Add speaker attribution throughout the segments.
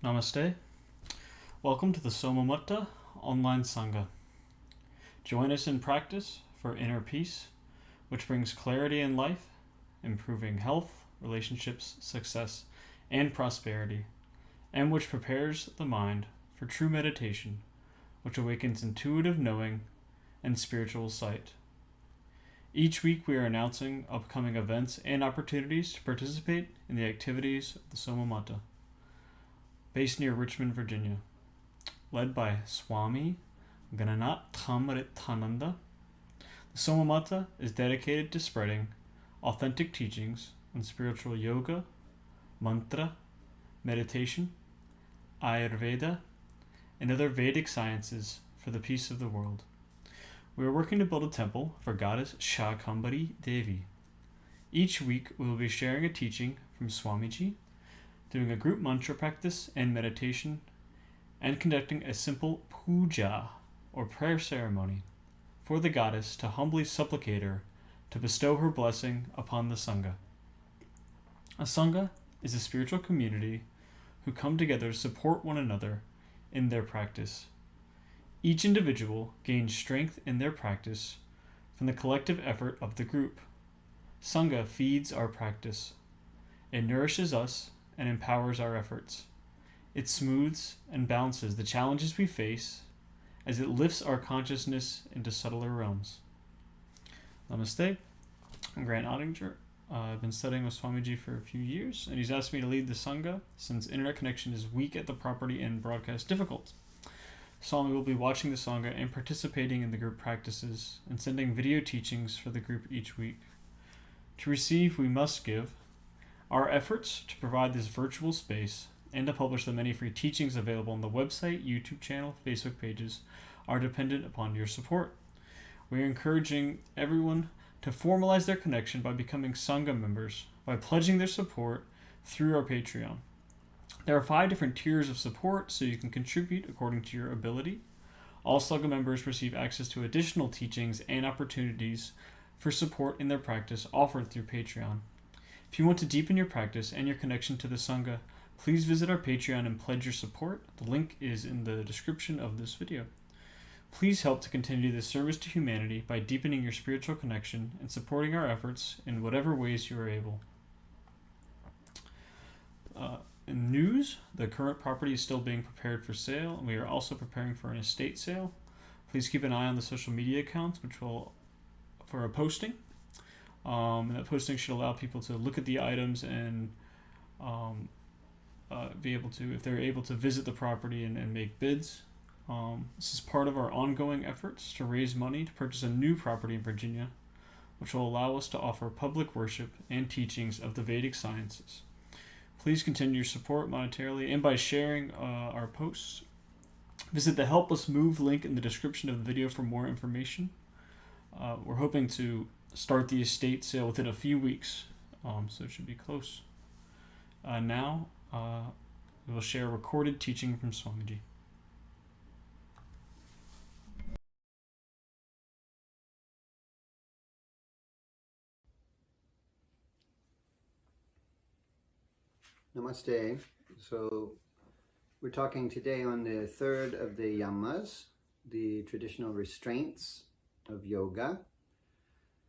Speaker 1: Namaste. Welcome to the Soma Matha online Sangha. Join us in practice for inner peace, which brings clarity in life, improving health, relationships, success, and prosperity, and which prepares the mind for true meditation, which awakens intuitive knowing and spiritual sight. Each week we are announcing upcoming events and opportunities to participate in the activities of the Soma Matha, based near Richmond, Virginia, led by Swami Gananath. The Soma Matha is dedicated to spreading authentic teachings on spiritual yoga, mantra, meditation, Ayurveda, and other Vedic sciences for the peace of the world. We are working to build a temple for goddess Shakambhari Devi. Each week we will be sharing a teaching from Swamiji, doing a group mantra practice and meditation, and conducting a simple puja or prayer ceremony for the goddess to humbly supplicate her to bestow her blessing upon the Sangha. A Sangha is a spiritual community who come together to support one another in their practice. Each individual gains strength in their practice from the collective effort of the group. Sangha feeds our practice. It nourishes us and empowers our efforts. It smooths and balances the challenges we face as it lifts our consciousness into subtler realms. Namaste. I'm Grant Ottinger. I've been studying with Swamiji for a few years, and he's asked me to lead the Sangha since internet connection is weak at the property and broadcast difficult. Swami will be watching the Sangha and participating in the group practices and sending video teachings for the group each week. To receive, we must give. Our efforts to provide this virtual space and to publish the many free teachings available on the website, YouTube channel, Facebook pages are dependent upon your support. We are encouraging everyone to formalize their connection by becoming Sangha members by pledging their support through our Patreon. There are 5 different tiers of support, so you can contribute according to your ability. All Sangha members receive access to additional teachings and opportunities for support in their practice offered through Patreon. If you want to deepen your practice and your connection to the Sangha, please visit our Patreon and pledge your support. The link is in the description of this video. Please help to continue this service to humanity by deepening your spiritual connection and supporting our efforts in whatever ways you are able. In news, the current property is still being prepared for sale, and we are also preparing for an estate sale. Please keep an eye on the social media accounts, for a posting. That posting should allow people to look at the items and be able to, if they're able to visit the property and make bids. This is part of our ongoing efforts to raise money to purchase a new property in Virginia, which will allow us to offer public worship and teachings of the Vedic sciences. Please continue your support monetarily and by sharing our posts. Visit the Help Us Move link in the description of the video for more information. We're hoping to start the estate sale within a few weeks, so it should be close. Now, we will share a recorded teaching from Swamiji.
Speaker 2: Namaste. So we're talking today on the third of the yamas, the traditional restraints of yoga.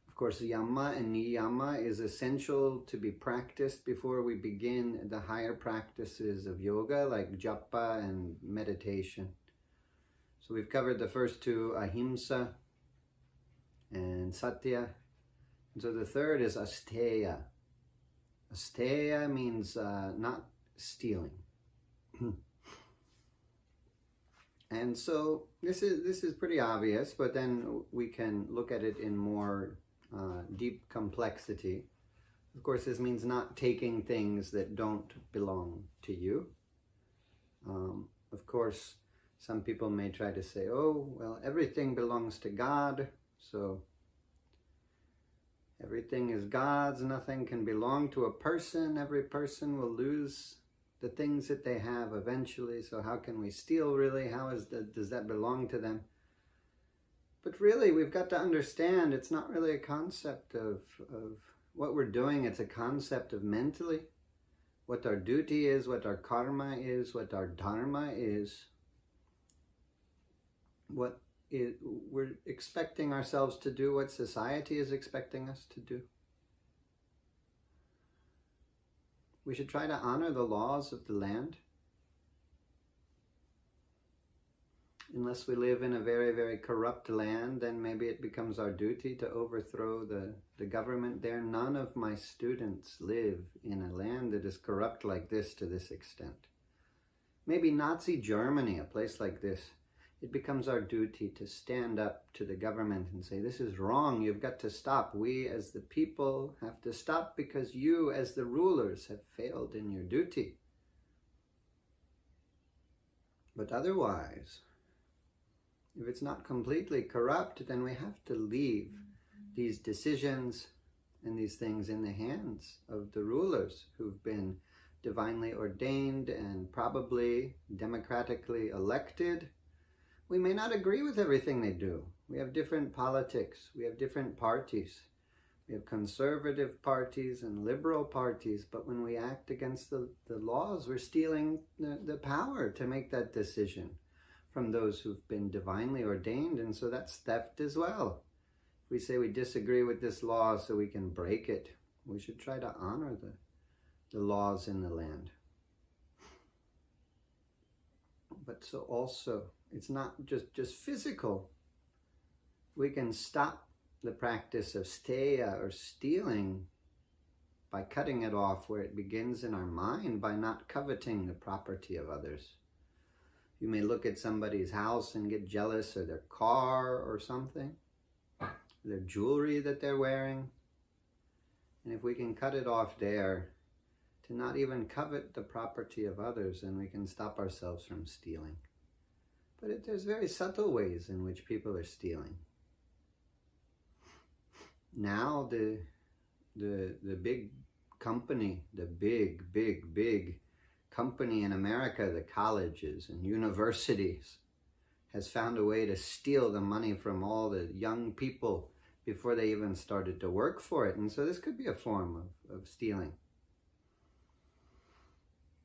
Speaker 2: Of course, yama and niyama is essential to be practiced before we begin the higher practices of yoga, like japa and meditation. So we've covered the first 2, ahimsa and satya. And so the third is asteya. Asteya means not stealing. And so this is pretty obvious, but then we can look at it in more deep complexity. Of course, this means not taking things that don't belong to you. Of course, some people may try to say, oh, well, everything belongs to God, so everything is God's, nothing can belong to a person. Every person will lose the things that they have eventually, so how can we steal really? Does that belong to them? But really, we've got to understand it's not really a concept of what we're doing, it's a concept of mentally. what our duty is, what our karma is, what our dharma is, we're expecting ourselves to do, what society is expecting us to do. We should try to honor the laws of the land. Unless we live in a very, very corrupt land, then maybe it becomes our duty to overthrow the government there. None of my students live in a land that is corrupt like this to this extent. Maybe Nazi Germany, a place like this, it becomes our duty to stand up to the government and say, this is wrong, you've got to stop. We as the people have to stop because you as the rulers have failed in your duty. But otherwise, if it's not completely corrupt, then we have to leave these decisions and these things in the hands of the rulers who've been divinely ordained and probably democratically elected. We may not agree with everything they do. We have different politics. We have different parties. We have conservative parties and liberal parties. But when we act against the laws, we're stealing the power to make that decision from those who've been divinely ordained. And so that's theft as well. If we say we disagree with this law so we can break it, we should try to honor the laws in the land. But so also, it's not just physical. We can stop the practice of steya or stealing by cutting it off where it begins in our mind, by not coveting the property of others. You may look at somebody's house and get jealous, or their car or something, their jewelry that they're wearing. And if we can cut it off there, to not even covet the property of others, then we can stop ourselves from stealing. But there's very subtle ways in which people are stealing. Now the big company, the big company in America, the colleges and universities, has found a way to steal the money from all the young people before they even started to work for it. And so this could be a form of stealing.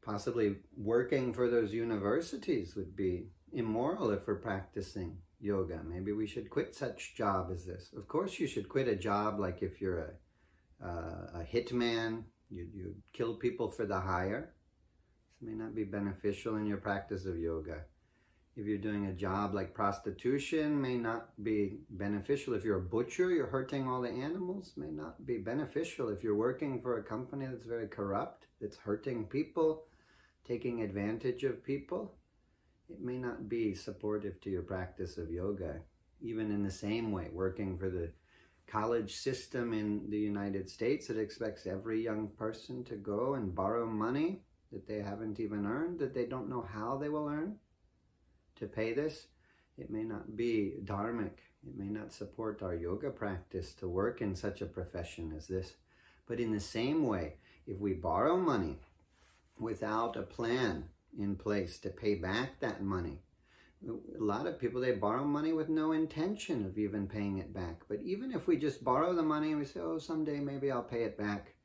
Speaker 2: Possibly working for those universities would be immoral if we're practicing yoga. Maybe we should quit such job as this. Of course you should quit a job like if you're a hitman, you kill people for the hire. This may not be beneficial in your practice of yoga. If you're doing a job like prostitution, may not be beneficial. If you're a butcher, you're hurting all the animals, may not be beneficial. If you're working for a company that's very corrupt, that's hurting people, taking advantage of people, it may not be supportive to your practice of yoga. Even in the same way, working for the college system in the United States that expects every young person to go and borrow money that they haven't even earned, that they don't know how they will earn, to pay this, it may not be dharmic. It may not support our yoga practice to work in such a profession as this. But in the same way, if we borrow money without a plan in place to pay back that money, a lot of people, they borrow money with no intention of even paying it back. But even if we just borrow the money and we say, oh, someday maybe I'll pay it back,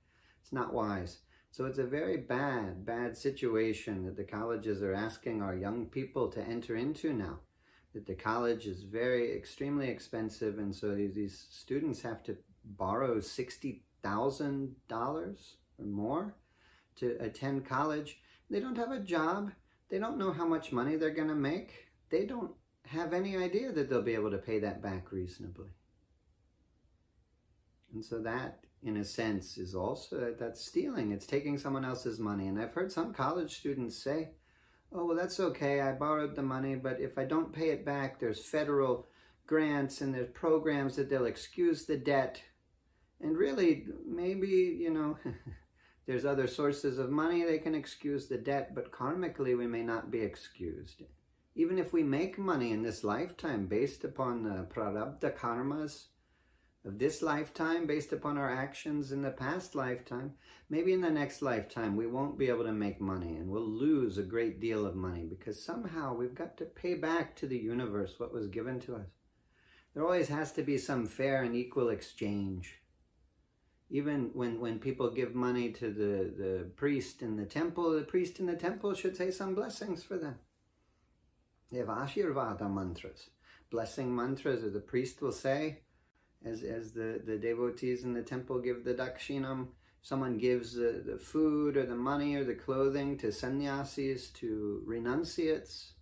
Speaker 2: it's not wise. So it's a very bad situation that the colleges are asking our young people to enter into now. That the college is extremely expensive, and so these students have to borrow $60,000 or more to attend college. They don't have a job. They don't know how much money they're going to make. They don't have any idea that they'll be able to pay that back reasonably. And so that, in a sense, is also, that's stealing. It's taking someone else's money. And I've heard some college students say, oh, well, that's okay, I borrowed the money, but if I don't pay it back, there's federal grants and there's programs that they'll excuse the debt. And really, maybe, there's other sources of money they can excuse the debt, but karmically we may not be excused. Even if we make money in this lifetime based upon the prarabdha karmas of this lifetime, based upon our actions in the past lifetime, maybe in the next lifetime we won't be able to make money and we'll lose a great deal of money because somehow we've got to pay back to the universe what was given to us. There always has to be some fair and equal exchange. Even when people give money to the priest in the priest in the temple should say some blessings for them. They have Ashirvada mantras, blessing mantras that the priest will say as the devotees in the temple give the dakshinam. Someone gives the food or the money or the clothing to sannyasis, to renunciates,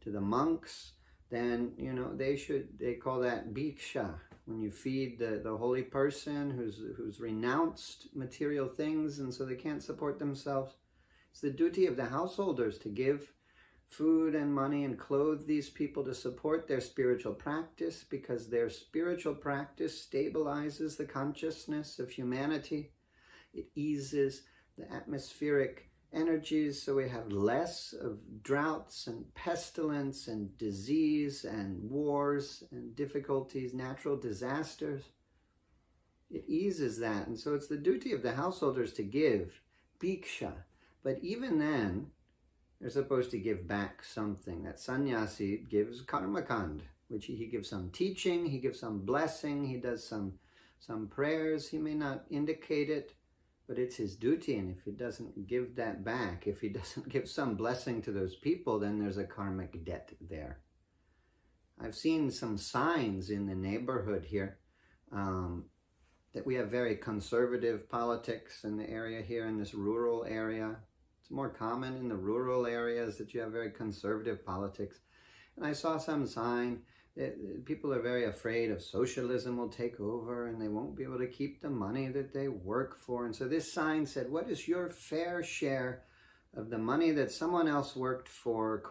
Speaker 2: to the monks, then, they call that bhiksha. When you feed the holy person who's renounced material things and so they can't support themselves, it's the duty of the householders to give food and money and clothe these people to support their spiritual practice, because their spiritual practice stabilizes the consciousness of humanity. It eases the atmospheric energies, so we have less of droughts and pestilence and disease and wars and difficulties, natural disasters. It eases that, and so it's the duty of the householders to give bhiksha. But even then, they're supposed to give back something. That sannyasi gives karmakand, which he gives some teaching, he gives some blessing, he does some prayers. He may not indicate it, but it's his duty. And if he doesn't give that back, if he doesn't give some blessing to those people, then there's a karmic debt there. I've seen some signs in the neighborhood here that we have very conservative politics in the area here, in this rural area. It's more common in the rural areas that you have very conservative politics. And I saw some sign that people are very afraid of socialism will take over and they won't be able to keep the money that they work for. And so this sign said, what is your fair share of the money that someone else worked for, ?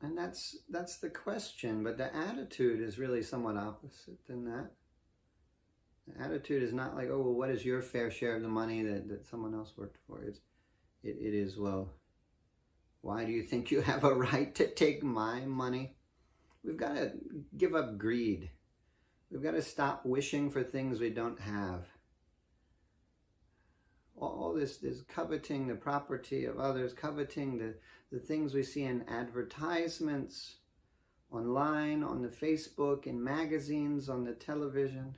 Speaker 2: And that's the question, but the attitude is really somewhat opposite than that. The attitude is not like, oh, well, what is your fair share of the money that someone else worked for? It is, well, why do you think you have a right to take my money? We've got to give up greed. We've got to stop wishing for things we don't have. All this coveting the property of others, coveting the things we see in advertisements, online, on the Facebook, in magazines, on the television.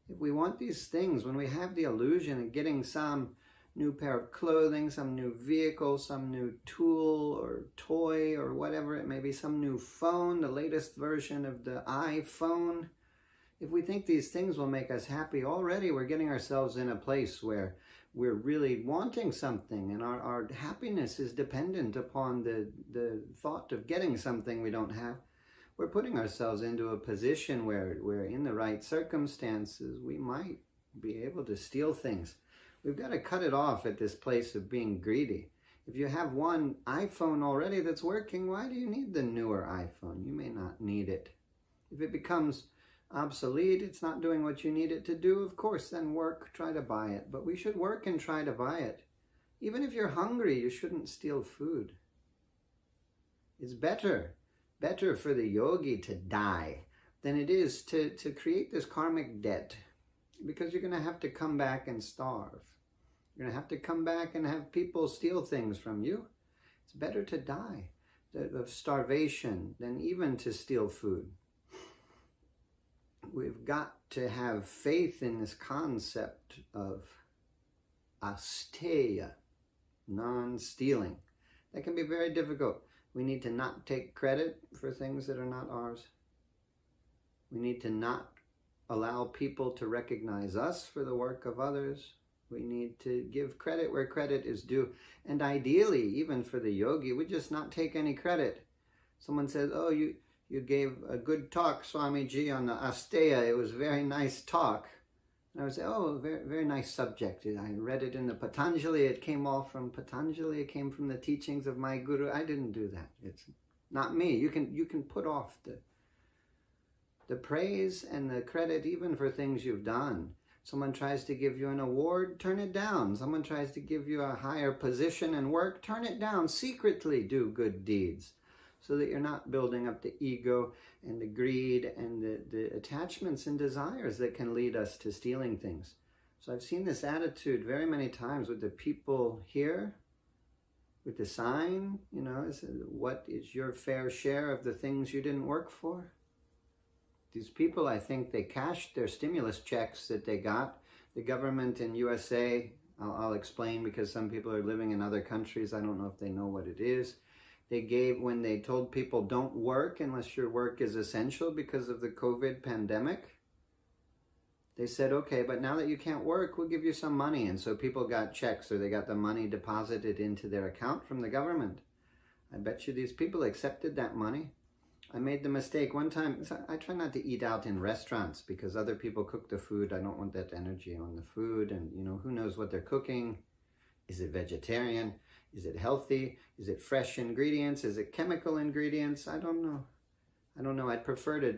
Speaker 2: If we want these things, when we have the illusion of getting some new pair of clothing, some new vehicle, some new tool or toy or whatever it may be, some new phone, the latest version of the iPhone, if we think these things will make us happy, already we're getting ourselves in a place where we're really wanting something, and our happiness is dependent upon the thought of getting something we don't have. We're putting ourselves into a position where in the right circumstances, we might be able to steal things. We've got to cut it off at this place of being greedy. If you have one iPhone already that's working, why do you need the newer iPhone? You may not need it. If it becomes obsolete, it's not doing what you need it to do, of course, then try to buy it. But we should work and try to buy it. Even if you're hungry, you shouldn't steal food. It's better for the yogi to die than it is to create this karmic debt, because you're going to have to come back and starve. You're going to have to come back and have people steal things from you. It's better to die of starvation than even to steal food. We've got to have faith in this concept of asteya, non-stealing. That can be very difficult. We need to not take credit for things that are not ours. We need to not allow people to recognize us for the work of others. We need to give credit where credit is due. And ideally, even for the yogi, we just not take any credit. Someone says, oh, you gave a good talk, Swamiji, on the asteya. It was a very nice talk. And I would say, oh, very, very nice subject. I read it in the Patanjali. It came all from Patanjali. It came from the teachings of my guru. I didn't do that. It's not me. You can put off the praise and the credit even for things you've done. Someone tries to give you an award, turn it down. Someone tries to give you a higher position and work, turn it down. Secretly do good deeds, so that you're not building up the ego and the greed and the attachments and desires that can lead us to stealing things. So I've seen this attitude very many times with the people here, with the sign, what is your fair share of the things you didn't work for? These people, I think they cashed their stimulus checks that they got. The government in USA, I'll explain because some people are living in other countries. I don't know if they know what it is. They gave, when they told people don't work unless your work is essential because of the COVID pandemic, they said, okay, but now that you can't work, we'll give you some money. And so people got checks, or they got the money deposited into their account from the government. I bet you these people accepted that money. I made the mistake one time. I try not to eat out in restaurants because other people cook the food. I don't want that energy on the food. And, you know, who knows what they're cooking? Is it vegetarian? Is it healthy? Is it fresh ingredients? Is it chemical ingredients? I don't know. I'd prefer to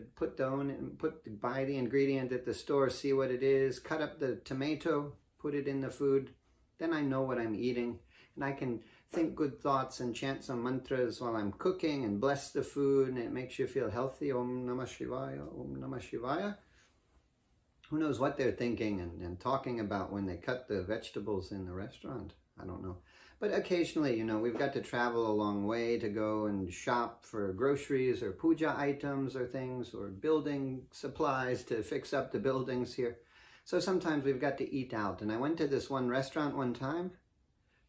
Speaker 2: buy the ingredient at the store, see what it is, cut up the tomato, put it in the food. Then I know what I'm eating. And I can think good thoughts and chant some mantras while I'm cooking and bless the food, and it makes you feel healthy. Om Namah Shivaya, Om Namah Shivaya. Who knows what they're thinking and talking about when they cut the vegetables in the restaurant? I don't know. But occasionally, you know, we've got to travel a long way to go and shop for groceries or puja items or things, or building supplies to fix up the buildings here. So sometimes we've got to eat out. And I went to this one restaurant one time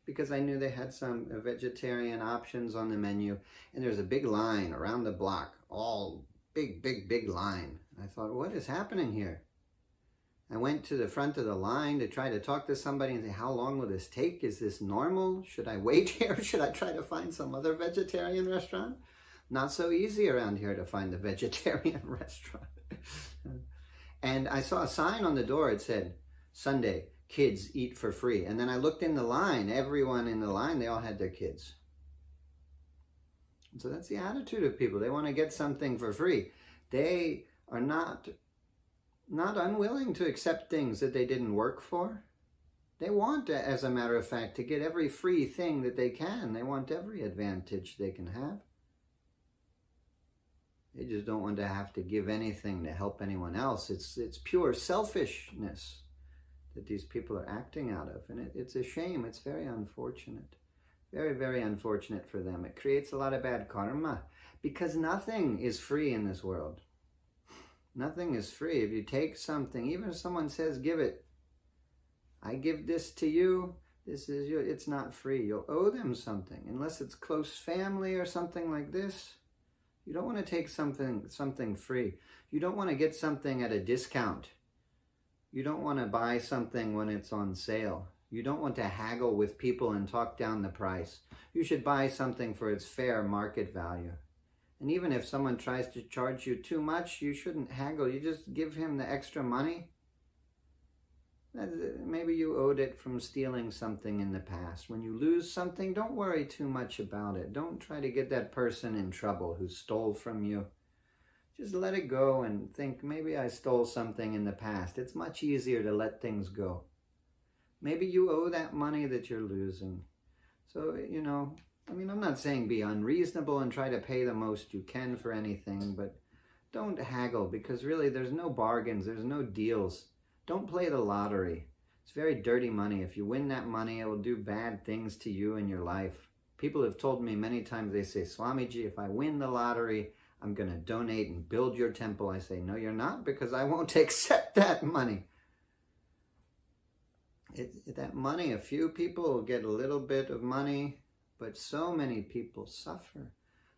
Speaker 2: because I knew they had some vegetarian options on the menu. And there's a big line around the block, all big line. I thought, what is happening here? I went to the front of the line to try to talk to somebody and say, how long will this take? Is this normal? Should I wait here? Should I try to find some other vegetarian restaurant? Not so easy around here to find a vegetarian restaurant. And I saw a sign on the door. It said, Sunday, kids eat for free. And then I looked in the line. Everyone in the line, they all had their kids. And so that's the attitude of people. They want to get something for free. They are not unwilling to accept things that they didn't work for. They want, as a matter of fact, to get every free thing that they can. They want every advantage they can have. They just don't want to have to give anything to help anyone else. It's pure selfishness that these people are acting out of. And it's a shame. It's very unfortunate. Very, very unfortunate for them. It creates a lot of bad karma because nothing is free in this world. Nothing is free. If you take something, even if someone says, give it, I give this to you, this is you, it's not free. You'll owe them something, unless it's close family or something like this. You don't want to take something free. You don't want to get something at a discount. You don't want to buy something when it's on sale. You don't want to haggle with people and talk down the price. You should buy something for its fair market value. And even if someone tries to charge you too much, you shouldn't haggle. You just give him the extra money. Maybe you owed it from stealing something in the past. When you lose something, don't worry too much about it. Don't try to get that person in trouble who stole from you. Just let it go and think, maybe I stole something in the past. It's much easier to let things go. Maybe you owe that money that you're losing. So, you know, I mean, I'm not saying be unreasonable and try to pay the most you can for anything, but don't haggle, because really there's no bargains, there's no deals. Don't play the lottery. It's very dirty money. If you win that money, it will do bad things to you in your life. People have told me many times, they say, Swamiji, if I win the lottery, I'm going to donate and build your temple. I say, no, you're not, because I won't accept that money. That money, a few people will get a little bit of money, but so many people suffer.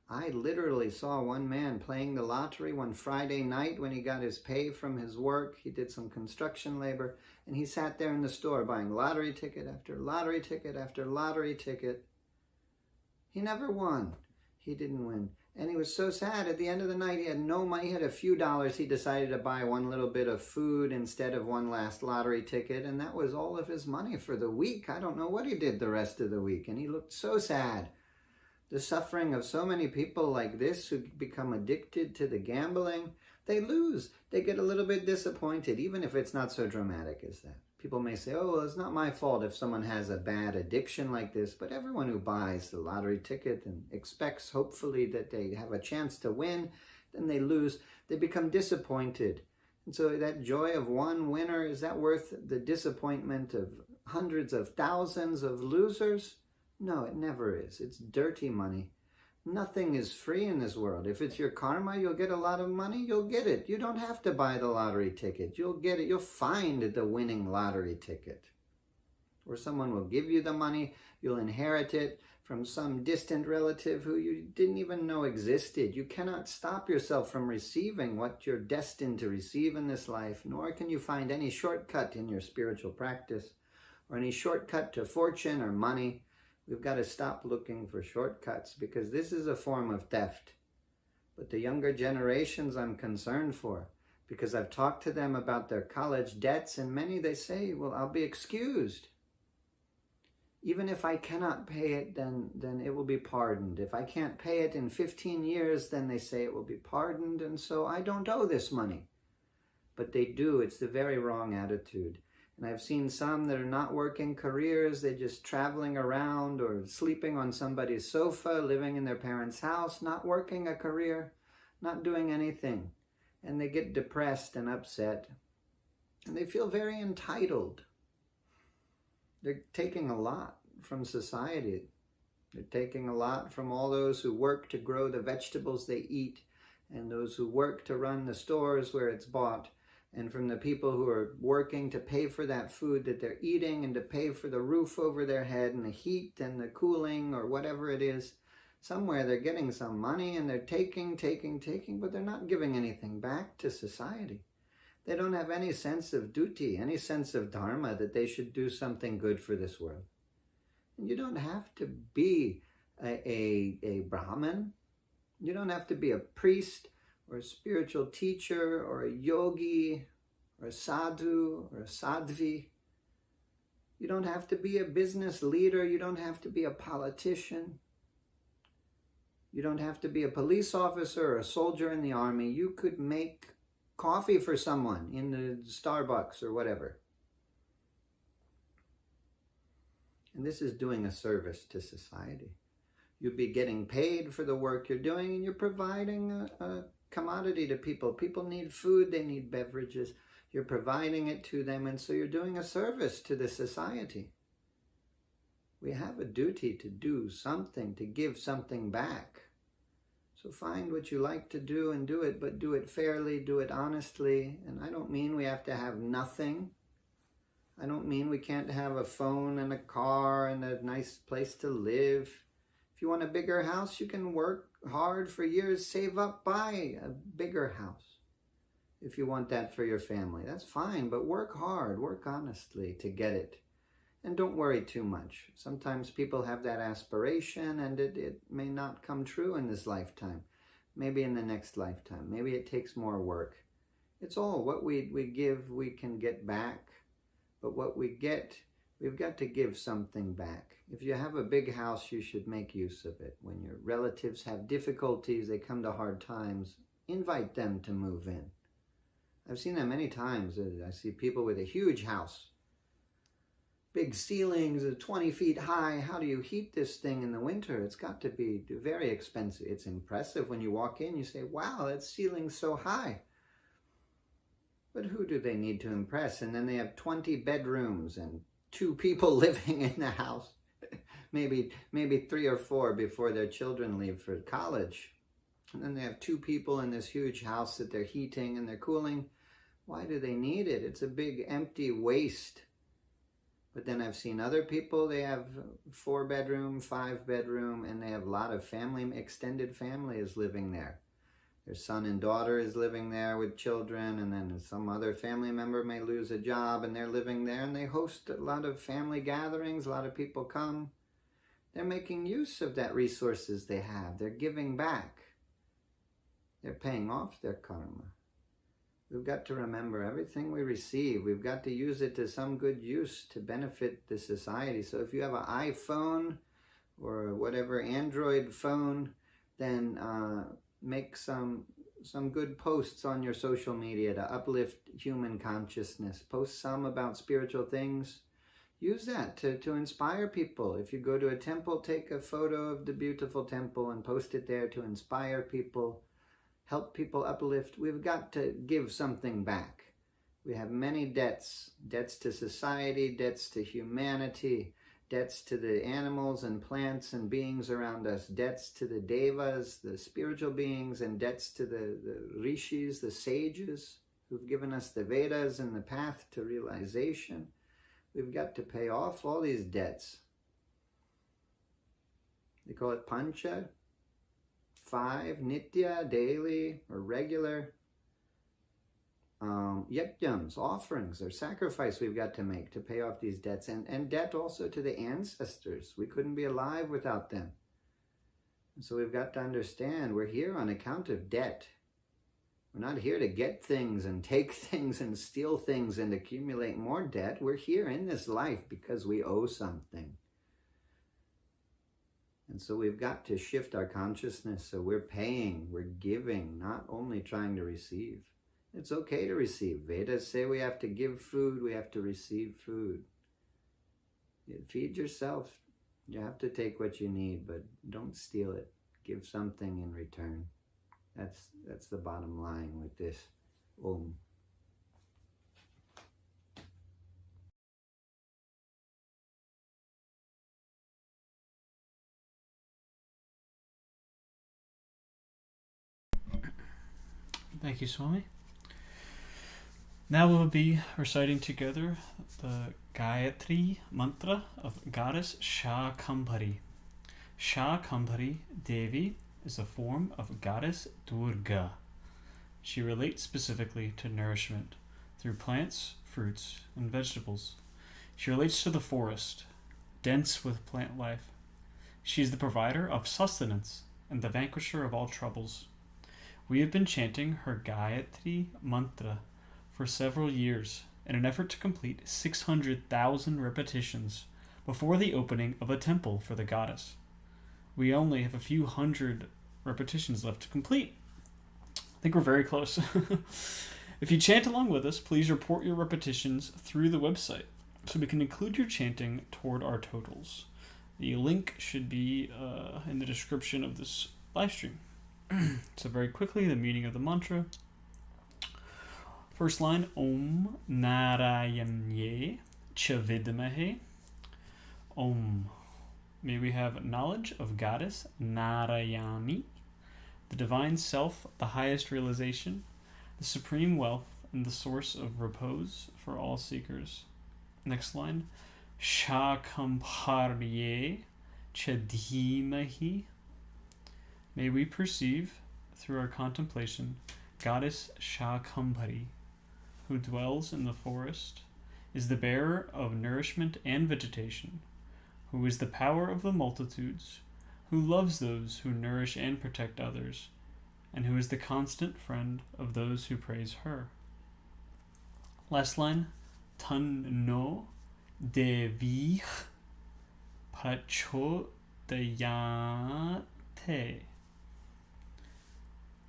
Speaker 2: I literally saw one man playing the lottery one Friday night when he got his pay from his work. He did some construction labor, and he sat there in the store buying lottery ticket after lottery ticket after lottery ticket. He never won. He didn't win. And he was so sad. At the end of the night, he had no money. He had a few dollars. He decided to buy one little bit of food instead of one last lottery ticket. And that was all of his money for the week. I don't know what he did the rest of the week. And he looked so sad. The suffering of so many people like this who become addicted to the gambling, they lose. They get a little bit disappointed, even if it's not so dramatic as that. People may say, oh, well, it's not my fault if someone has a bad addiction like this, but everyone who buys the lottery ticket and expects, hopefully, that they have a chance to win, then they lose. They become disappointed. And so that joy of one winner, is that worth the disappointment of hundreds of thousands of losers? No, it never is. It's dirty money. Nothing is free in this world. If it's your karma, you'll get a lot of money, you'll get it. You don't have to buy the lottery ticket. You'll get it. You'll find the winning lottery ticket. Or someone will give you the money. You'll inherit it from some distant relative who you didn't even know existed. You cannot stop yourself from receiving what you're destined to receive in this life, nor can you find any shortcut in your spiritual practice or any shortcut to fortune or money. We've got to stop looking for shortcuts because this is a form of theft. But the younger generations I'm concerned for, because I've talked to them about their college debts, and many they say, well, I'll be excused. Even if I cannot pay it, then it will be pardoned. If I can't pay it in 15 years, then they say it will be pardoned, and so I don't owe this money. But they do. It's the very wrong attitude. And I've seen some that are not working careers. They're just traveling around or sleeping on somebody's sofa, living in their parents' house, not working a career, not doing anything. And they get depressed and upset. And they feel very entitled. They're taking a lot from society. They're taking a lot from all those who work to grow the vegetables they eat, and those who work to run the stores where it's bought, and from the people who are working to pay for that food that they're eating and to pay for the roof over their head and the heat and the cooling or whatever it is. Somewhere they're getting some money and they're taking, but they're not giving anything back to society. They don't have any sense of duty, any sense of dharma that they should do something good for this world. And you don't have to be a Brahmin. You don't have to be a priest or a spiritual teacher or a yogi or a sadhu or a sadhvi. You don't have to be a business leader. You don't have to be a politician. You don't have to be a police officer or a soldier in the army. You could make coffee for someone in the Starbucks or whatever. And this is doing a service to society. You'd be getting paid for the work you're doing, and you're providing a commodity to people. People need food, they need beverages. You're providing it to them, and so you're doing a service to the society. We have a duty to do something, to give something back. So find what you like to do and do it, but do it fairly, do it honestly. And I don't mean we have to have nothing. I don't mean we can't have a phone and a car and a nice place to live. If you want a bigger house, you can work hard for years, save up, buy a bigger house. If you want that for your family, that's fine, but work hard, work honestly to get it. And don't worry too much. Sometimes people have that aspiration and it may not come true in this lifetime. Maybe in the next lifetime. Maybe it takes more work. It's all what we give, we can get back. But what we get, we've got to give something back. If you have a big house, you should make use of it. When your relatives have difficulties, they come to hard times, invite them to move in. I've seen that many times. I see people with a huge house. Big ceilings, 20 feet high. How do you heat this thing in the winter? It's got to be very expensive. It's impressive when you walk in, you say, wow, that ceiling's so high. But who do they need to impress? And then they have 20 bedrooms and 2 people living in the house. maybe 3 or 4 before their children leave for college. And then they have 2 people in this huge house that they're heating and they're cooling. Why do they need it? It's a big empty waste. But then I've seen other people, they have 4 bedroom, 5 bedroom, and they have a lot of family, extended family is living there. Their son and daughter is living there with children, and then some other family member may lose a job and they're living there, and they host a lot of family gatherings, a lot of people come. They're making use of that resources they have. They're giving back. They're paying off their karma. We've got to remember everything we receive, we've got to use it to some good use to benefit the society. So if you have an iPhone or whatever Android phone, then make some good posts on your social media to uplift human consciousness. Post some about spiritual things. Use that to inspire people. If you go to a temple, take a photo of the beautiful temple and post it there to inspire people. Help people uplift. We've got to give something back. We have many debts. Debts to society, debts to humanity, debts to the animals and plants and beings around us, debts to the devas, the spiritual beings, and debts to the rishis, the sages, who've given us the Vedas and the path to realization. We've got to pay off all these debts. They call it pancha, 5, nitya, daily or regular. Yajnams, offerings or sacrifice we've got to make to pay off these debts, and debt also to the ancestors. We couldn't be alive without them. And so we've got to understand we're here on account of debt. We're not here to get things and take things and steal things and accumulate more debt. We're here in this life because we owe something. And so we've got to shift our consciousness so we're paying, we're giving, not only trying to receive. It's okay to receive. Vedas say we have to give food, we have to receive food. Feed yourself. You have to take what you need, but don't steal it. Give something in return. That's the bottom line with this Om.
Speaker 1: Thank you, Swami. Now we'll be reciting together the Gayatri mantra of goddess Shakambhari. Shakambhari Devi is a form of goddess Durga. She relates specifically to nourishment through plants, fruits, and vegetables. She relates to the forest, dense with plant life. She is the provider of sustenance and the vanquisher of all troubles. We have been chanting her Gayatri mantra for several years in an effort to complete 600,000 repetitions before the opening of a temple for the goddess. We only have a few hundred repetitions left to complete. I think we're very close. If you chant along with us, please report your repetitions through the website so we can include your chanting toward our totals. The link should be in the description of this live stream. So very quickly, the meaning of the mantra. First line, Om Narayanye Chavidmahe. Om. May we have knowledge of goddess Narayani, the divine self, the highest realization, the supreme wealth, and the source of repose for all seekers. Next line, Shakambhari Chadhimahi. May we perceive through our contemplation goddess Shakambhari, who dwells in the forest, is the bearer of nourishment and vegetation, who is the power of the multitudes, who loves those who nourish and protect others, and who is the constant friend of those who praise her. Last line, Tanno Devih Prachodayate.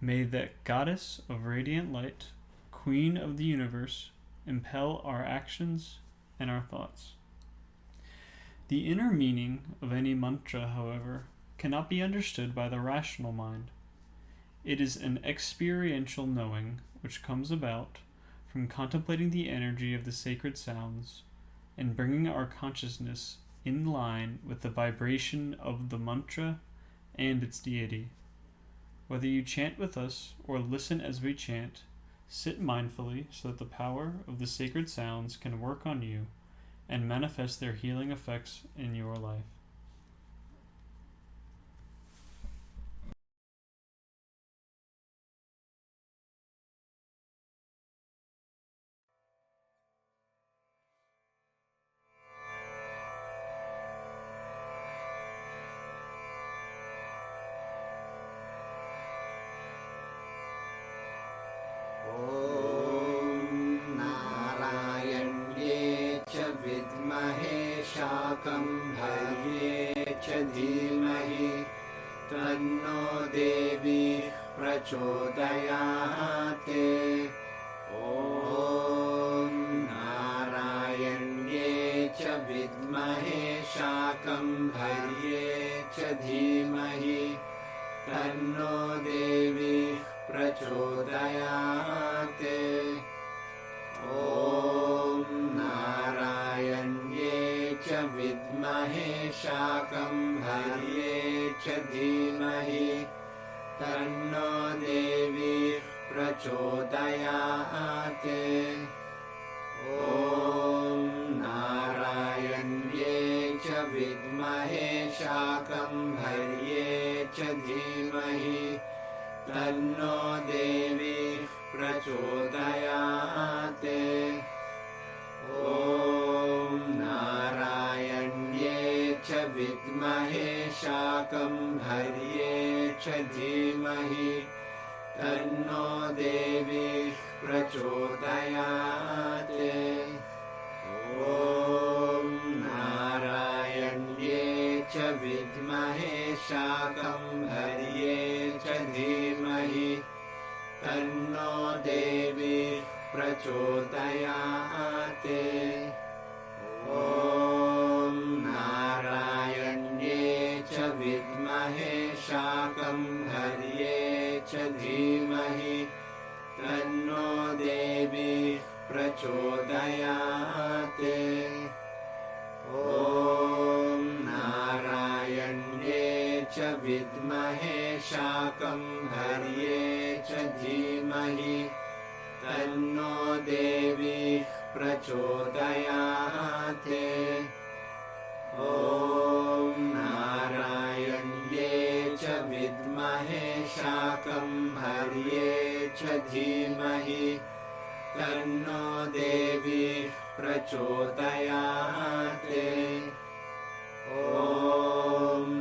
Speaker 1: May the goddess of radiant light, queen of the universe, impel our actions and our thoughts. The inner meaning of any mantra, however, cannot be understood by the rational mind. It is an experiential knowing which comes about from contemplating the energy of the sacred sounds and bringing our consciousness in line with the vibration of the mantra and its deity. Whether you chant with us or listen as we chant, sit mindfully so that the power of the sacred sounds can work on you and manifest their healing effects in your life.
Speaker 2: Shakambhari Chadhimahi Tanno Devi Prachodayate. Om Narayanye Cha Vidmahe Shakambhari Chadhimahi Tanno Devi Prachodayate. Om Narayanye Cha विद्महे शाकम्भर्ये च धीमहि तन्नो देवी प्रचोदयात्। ॐ नारायण्ये च विद्महे शाकम्भर्ये च धीमहि तन्नो देवी प्रचोदयात्। ॐ नारायण्ये च विद्महे शाकम्भर्ये च धीमहि तन्नो देवी प्रचोदयात्। ॐ नारायण्ये च विद्महे शाकम्भर्ये च धीमहि तन्नो देवी प्रचोदयात्। ॐ नारायण्ये च विद्महे शाकम्भर्ये च धीमहि तन्नो देवी प्रचोदयात्। ॐ नारायण्ये च विद्महे शाकम्भर्ये च धीमहि तन्नो देवी प्रचोदयात्। ॐ नारायण्ये च विद्महे शाकम्भर्ये च धीमहि तन्नो देवी प्रचोदयात्। ॐ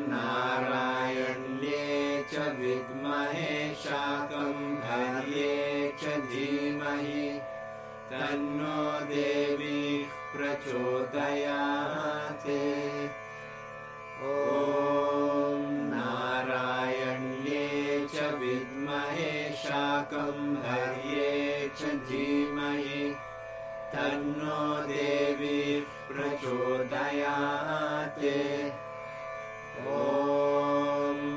Speaker 2: नारायण्ये च विद्महे शाकम्भर्ये च धीमहि तन्नो देवी प्रचोदयात्। ॐ नारायण्ये च विद्महे शाकम्भर्ये च धीमहि तन्नो देवी प्रचोदयात्। ॐ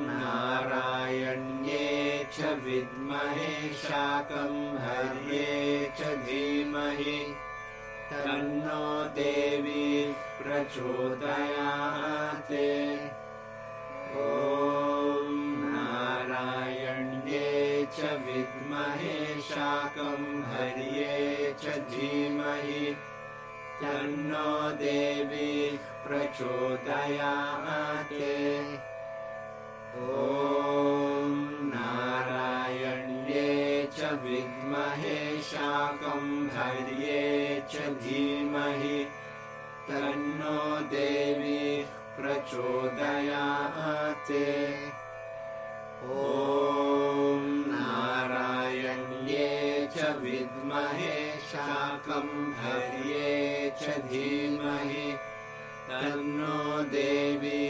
Speaker 2: नारायण्ये च विद्महे शाकम्भर्ये च धीमहि तन्नो देवी प्रचोदयात्। ॐ नारायण्ये च विद्महे शाकम्भर्ये च धीमहि तन्नो देवी प्रचोदयात्। ॐ नारायण्ये च विद्महे शाकम्भर्ये च धीमहि तन्नो देवी प्रचोदयात्। ॐ नारायण्ये च विद्महे शाकम्भर्ये च धीमहि तन्नो देवी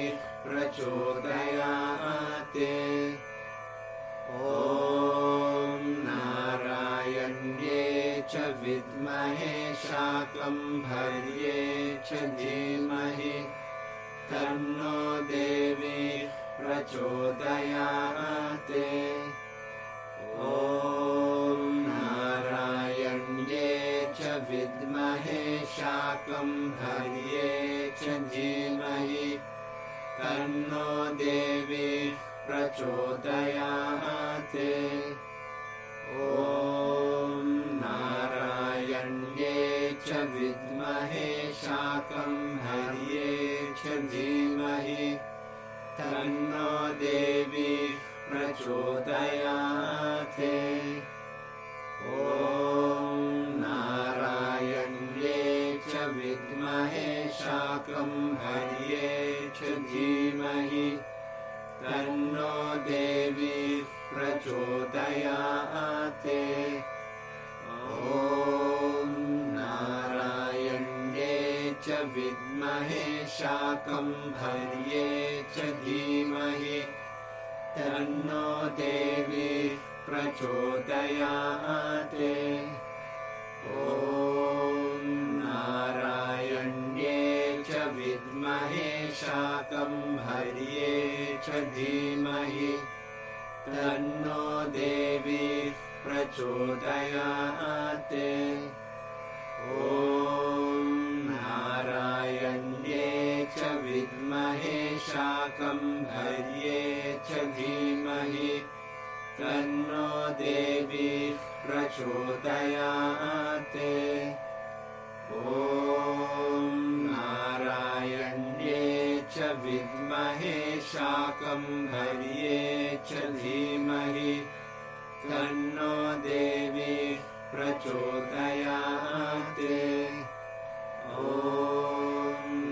Speaker 2: प्रचोदयात्। ॐ नारायण्ये च विद्महे शाकम्भर्ये च धीमहि तन्नो देवी प्रचोदयात्। ॐ नारायण्ये च विद्महे शाकम्भर्ये च धीमहि तन्नो देवी प्रचोदयात्। ॐ नारायण्ये च विद्महे शाकम्भर्ये च धीमहि तन्नो देवी प्रचोदयात्। ॐ नारायण्ये च विद्महे शाकम्भर्ये च धीमहि तन्नो देवी प्रचोदयात्। ॐ नारायण्ये च विद्महे शाकम्भर्ये च धीमहि तन्नो देवी प्रचोदयात्। ॐ नारायण्ये च विद्महे शाकम्भर्ये च धीमहि तन्नो देवी प्रचोदयात्। ॐ नारायण्ये
Speaker 3: विद्महे शाकम्भर्ये च धीमहि तन्नो देवी प्रचोदयात्। ॐ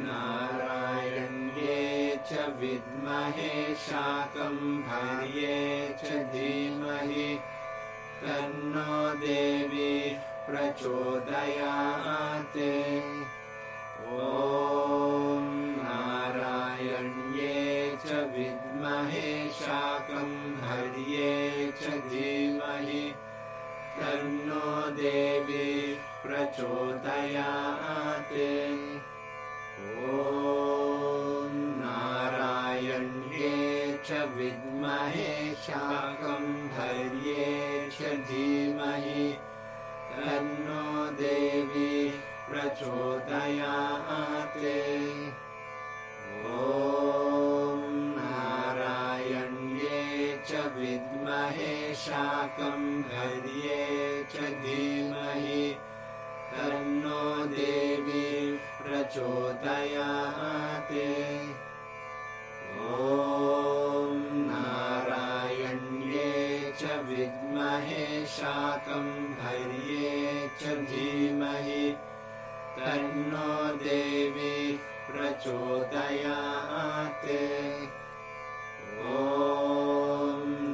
Speaker 3: नारायण्ये च विद्महे शाकम्भर्ये च धीमहि तन्नो देवी प्रचोदयात्। ॐ नारायण्ये च विद्महे शाकम्भर्ये च धीमहि तन्नो देवी प्रचोदयात्। ॐ नारायण्ये च विद्महे शाकम्भर्ये च धीमहि तन्नो देवी प्रचोदयात्। ॐ नारायण्ये च विद्महे शाकम्भर्ये च धीमहि तन्नो देवी प्रचोदयात्। ॐ नारायण्ये च विद्महे शाकम्भर्ये च धीमहि तन्नो देवी प्रचोदयात्। ॐ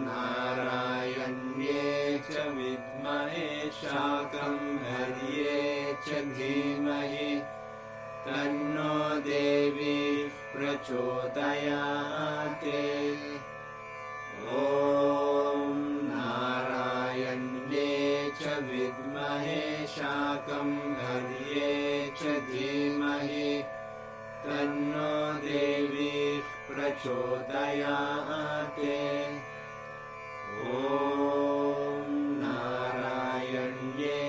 Speaker 3: नारायण्ये च विद्महे शाकम्भर्ये च धीमहि तन्नो देवी प्रचोदयात्। ॐ नारायण्ये च विद्महे शाकम्भर्ये च धीमहि तन्नो देवी प्रचोदयात्। ॐ नारायण्ये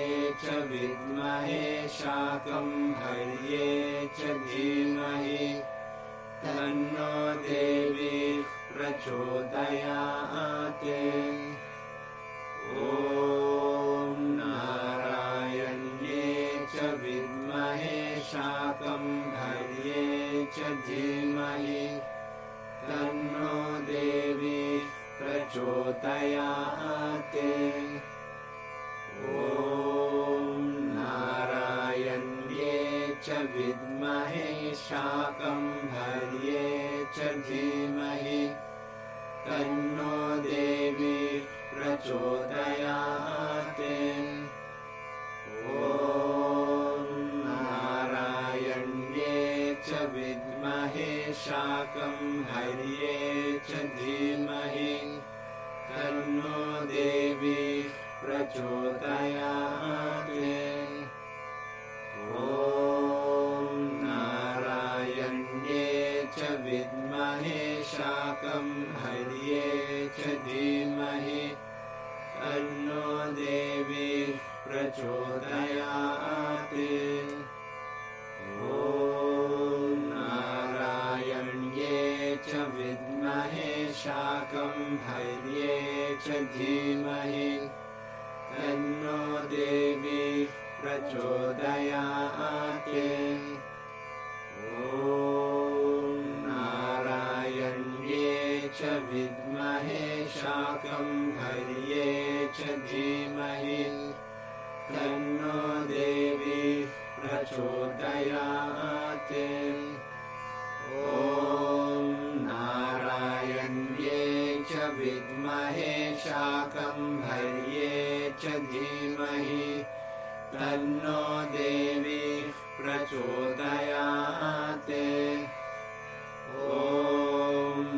Speaker 3: च विद्महे शाकम्भर्ये च धीमहि तन्नो देवी प्रचोदयात्। ॐ नारायण्ये च विद्महे शाकम्भर्ये च धीमहि तन्नो देवी प्रचोदयात्। ॐ नारायण्ये च विद्महे शाकम्भर्ये च धीमहि तन्नो देवी प्रचोदयात्। ॐ नारायण्ये च विद्महे शाकम्भर्ये च धीमहि तन्नो देवी प्रचोदयात्। ॐ नारायण्ये च विद्महे शाकम्भर्ये च धीमहि तन्नो देवी प्रचोदयात्। ॐ नारायण्ये च विद्महे शाकम्भर्ये च धीमहि तन्नो देवी प्रचोदयात्। ॐ नारायण्ये च विद्महे शाकम्भर्ये च धीमहि तन्नो देवी प्रचोदयात्। ॐ नारायण्ये च विद्महे शाकम्भर्ये च धीमहि तन्नो देवी प्रचोदयात्। ॐ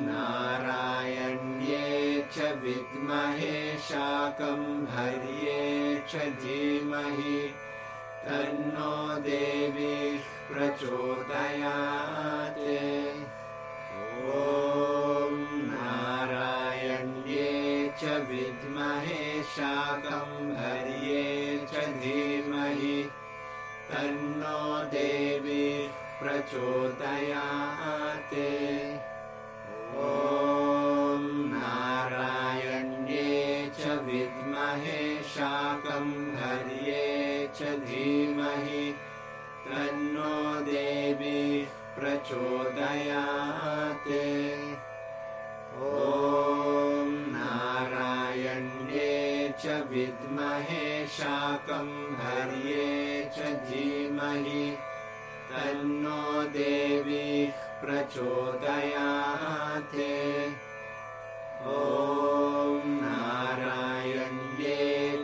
Speaker 3: नारायण्ये च विद्महे शाकम्भर्ये च धीमहि तन्नो देवी प्रचोदयात्। ॐ नारायण्ये च विद्महे शाकम्भर्ये च धीमहि तन्नो देवी प्रचोदयात्। ॐ नारायण्ये च विद्महे शाकम्भर्ये च धीमहि तन्नो देवी प्रचोदयात् ॐ नारायण्ये च विद्महे शाकम्भर्ये च धीमहि तन्नो देवी प्रचोदयात् ॐ नारायण्ये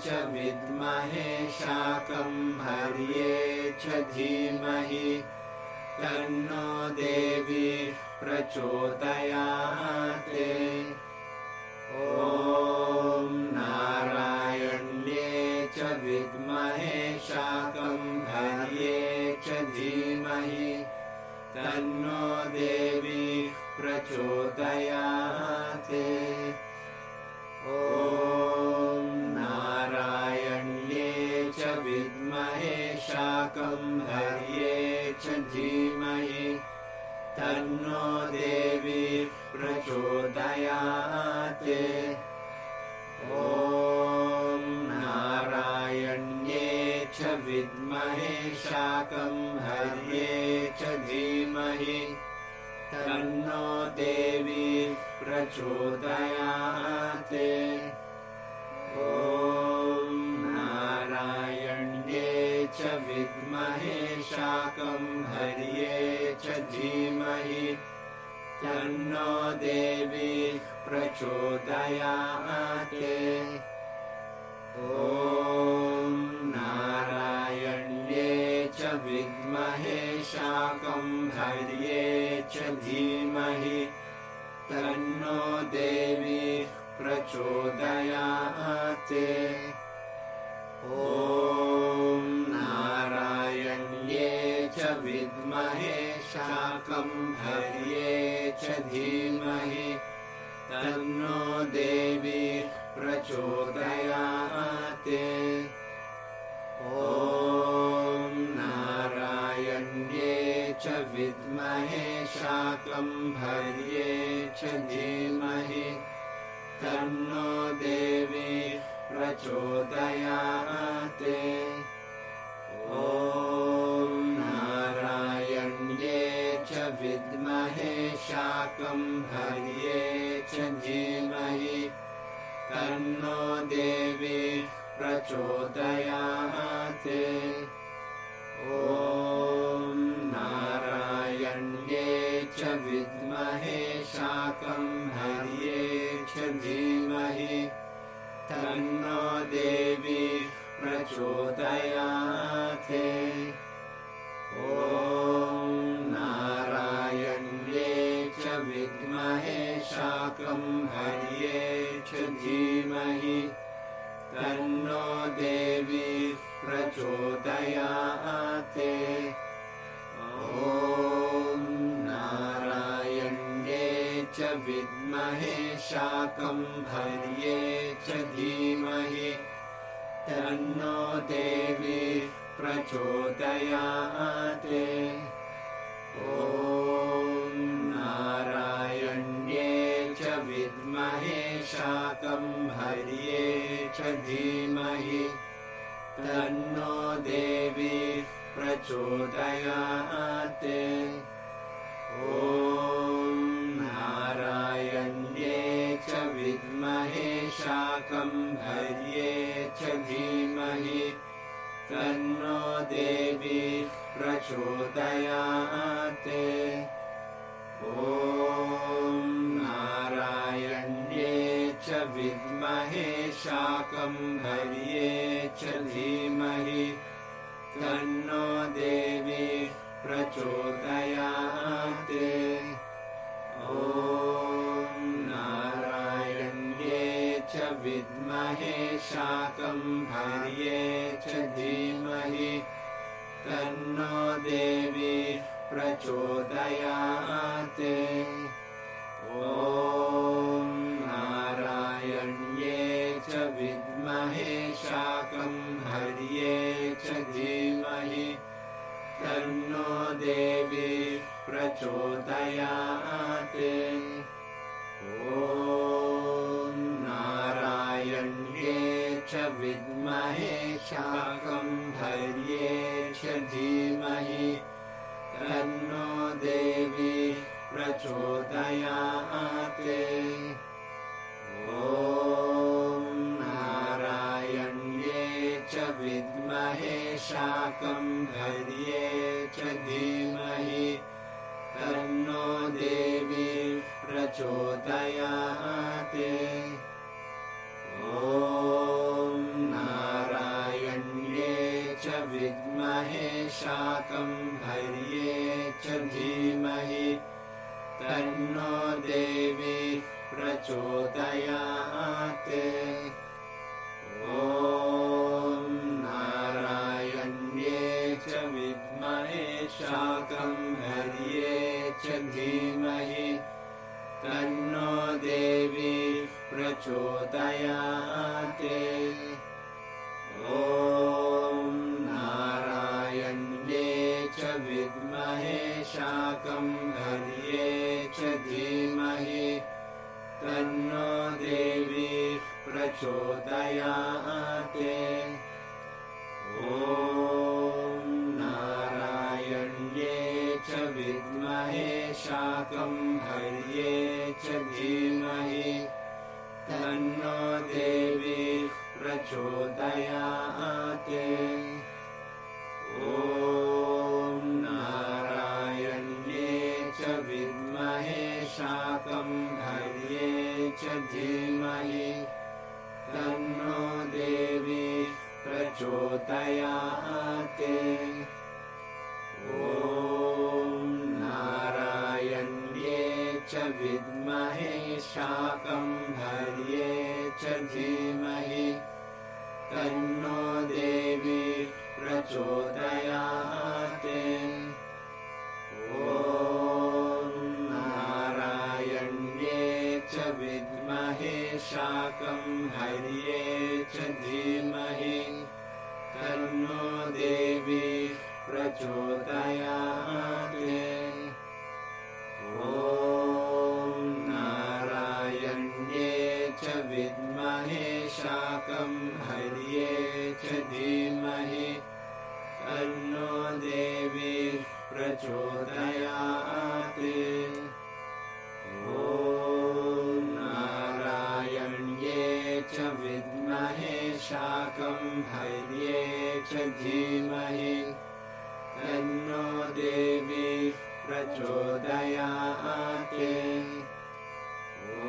Speaker 3: च विद्महे शाकम्भर्ये च धीमहि तन्नो देवी प्रचोदयात् ॐ नारायण्ये च विद्महे शाकम्भर्ये च धीमहि तन्नो देवी प्रचोदयात् ॐ नारायण्ये च विद्महे शाकम्भर्ये च धीमहि तन्नो देवी प्रचोदयात् ॐ नारायण्ये च विद्महे शाकम्भर्ये च धीमहि तन्नो देवी प्रचोदयात् ॐ नारायण्ये च विद्महे शाकम्भर्ये च धीमहि तन्नो देवी प्रचोदयात् ॐ नारायण्ये च विद्महे शाकम्भर्ये च धीमहि तन्नो देवी प्रचोदयात् ॐ नारायण्ये च विद्महे शाकम्भर्ये च धीमहि तन्नो देवी प्रचोदयात् ॐ नारायण्ये च विद्महे शाकम्भर्ये च धीमहि तन्नो देवी प्रचोदयात् ॐ नारायण्ये च विद्महे शाकम्भर्ये च धीमहि तन्नो देवी प्रचोदयात् ॐ नारायण्ये च विद्महे शाकम्भर्ये च धीमहि तन्नो देवी प्रचोदयात् ॐ नारायण्ये च विद्महे शाकम्भर्ये च धीमहि तन्नो देवी प्रचोदयात् ॐ नारायण्ये च विद्महे शाकम्भर्ये च धीमहि तन्नो देवी प्रचोदयात् ॐ नारायण्ये च विद्महे शाकम्भर्ये च धीमहि तन्नो देवी प्रचोदयात् ॐ नारायण्ये च विद्महे शाकम्भर्ये च धीमहि तन्नो देवी प्रचोदयात् ॐ नारायण्ये च विद्महे शाकम्भर्ये च धीमहि तन्नो देवी प्रचोदयात् ॐ नारायण्ये च विद्महे शाकम्भर्ये च धीमहि तन्नो देवी प्रचोदयात् ॐ नारायण्ये च विद्महे शाकम्भर्ये च धीमहि तन्नो देवी प्रचोदयात् ॐ नारायण्ये च विद्महे शाकम्भर्ये च धीमहि तन्नो देवी प्रचोदयात् ॐ नारायण्ये च विद्महे शाकम्भर्ये च धीमहि तन्नो देवी प्रचोदयात् ॐ नारायण्ये च विद्महे शाकम्भर्ये च धीमहि तन्नो देवी प्रचोदयात् ॐ नारायण्ये च विद्महे शाकम्भर्ये च धीमहि तन्नो देवी प्रचोदयात् ॐ नारायण्ये च विद्महे शाकम्भर्ये च धीमहि तन्नो देवी प्रचोदयात् ॐ नारायण्ये च विद्महे शाकम्भर्ये च धीमहि तन्नो देवी प्रचोदयात् ॐ नारायण्ये च विद्महे शाकम्भर्ये च धीमहि तन्नो देवी प्रचोदयात् ॐ नारायण्ये च विद्महे शाकम्भर्ये च धीमहि तन्नो देवी प्रचोदयात् ॐ नारायण्ये च विद्महे शाकम्भर्ये च धीमहि तन्नो देवी प्रचोदयात् ॐ नारायण्ये च विद्महे शाकम्भर्ये च धीमहि तन्नो देवी प्रचोदयात् ॐ नारायण्ये च विद्महे शाकम्भर्ये च धीमहि तन्नो देवी प्रचोदयात् ॐ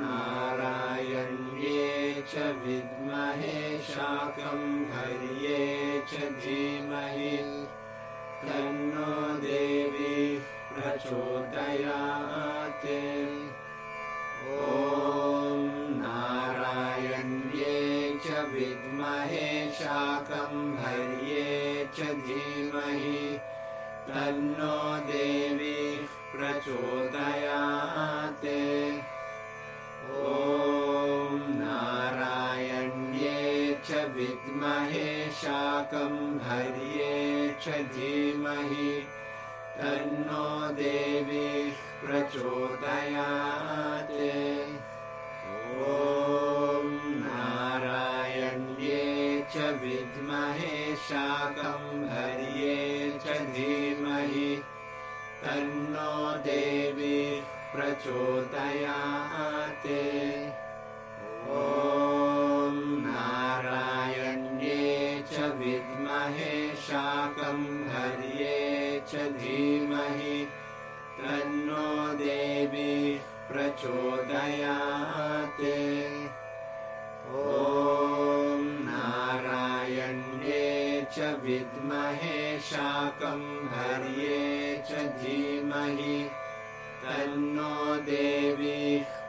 Speaker 3: नारायण्ये च विद्महे शाकम्भर्ये च धीमहि तन्नो देवी प्रचोदयात् ॐ नारायण्ये च विद्महे शाकम्भर्ये च धीमहि तन्नो देवी प्रचोदयात् ॐ नारायण्ये च विद्महे शाकम्भर्ये च धीमहि तन्नो देवी प्रचोदयात् ॐ नारायण्ये च विद्महे शाकम्भर्ये च धीमहि तन्नो देवी प्रचोदयात् ॐ नारायण्ये च विद्महे शाकम्भर्ये च धीमहि तन्नो देवी प्रचोदयात् ॐ नारायण्ये च विद्महे शाकम्भर्ये च धीमहि तन्नो देवी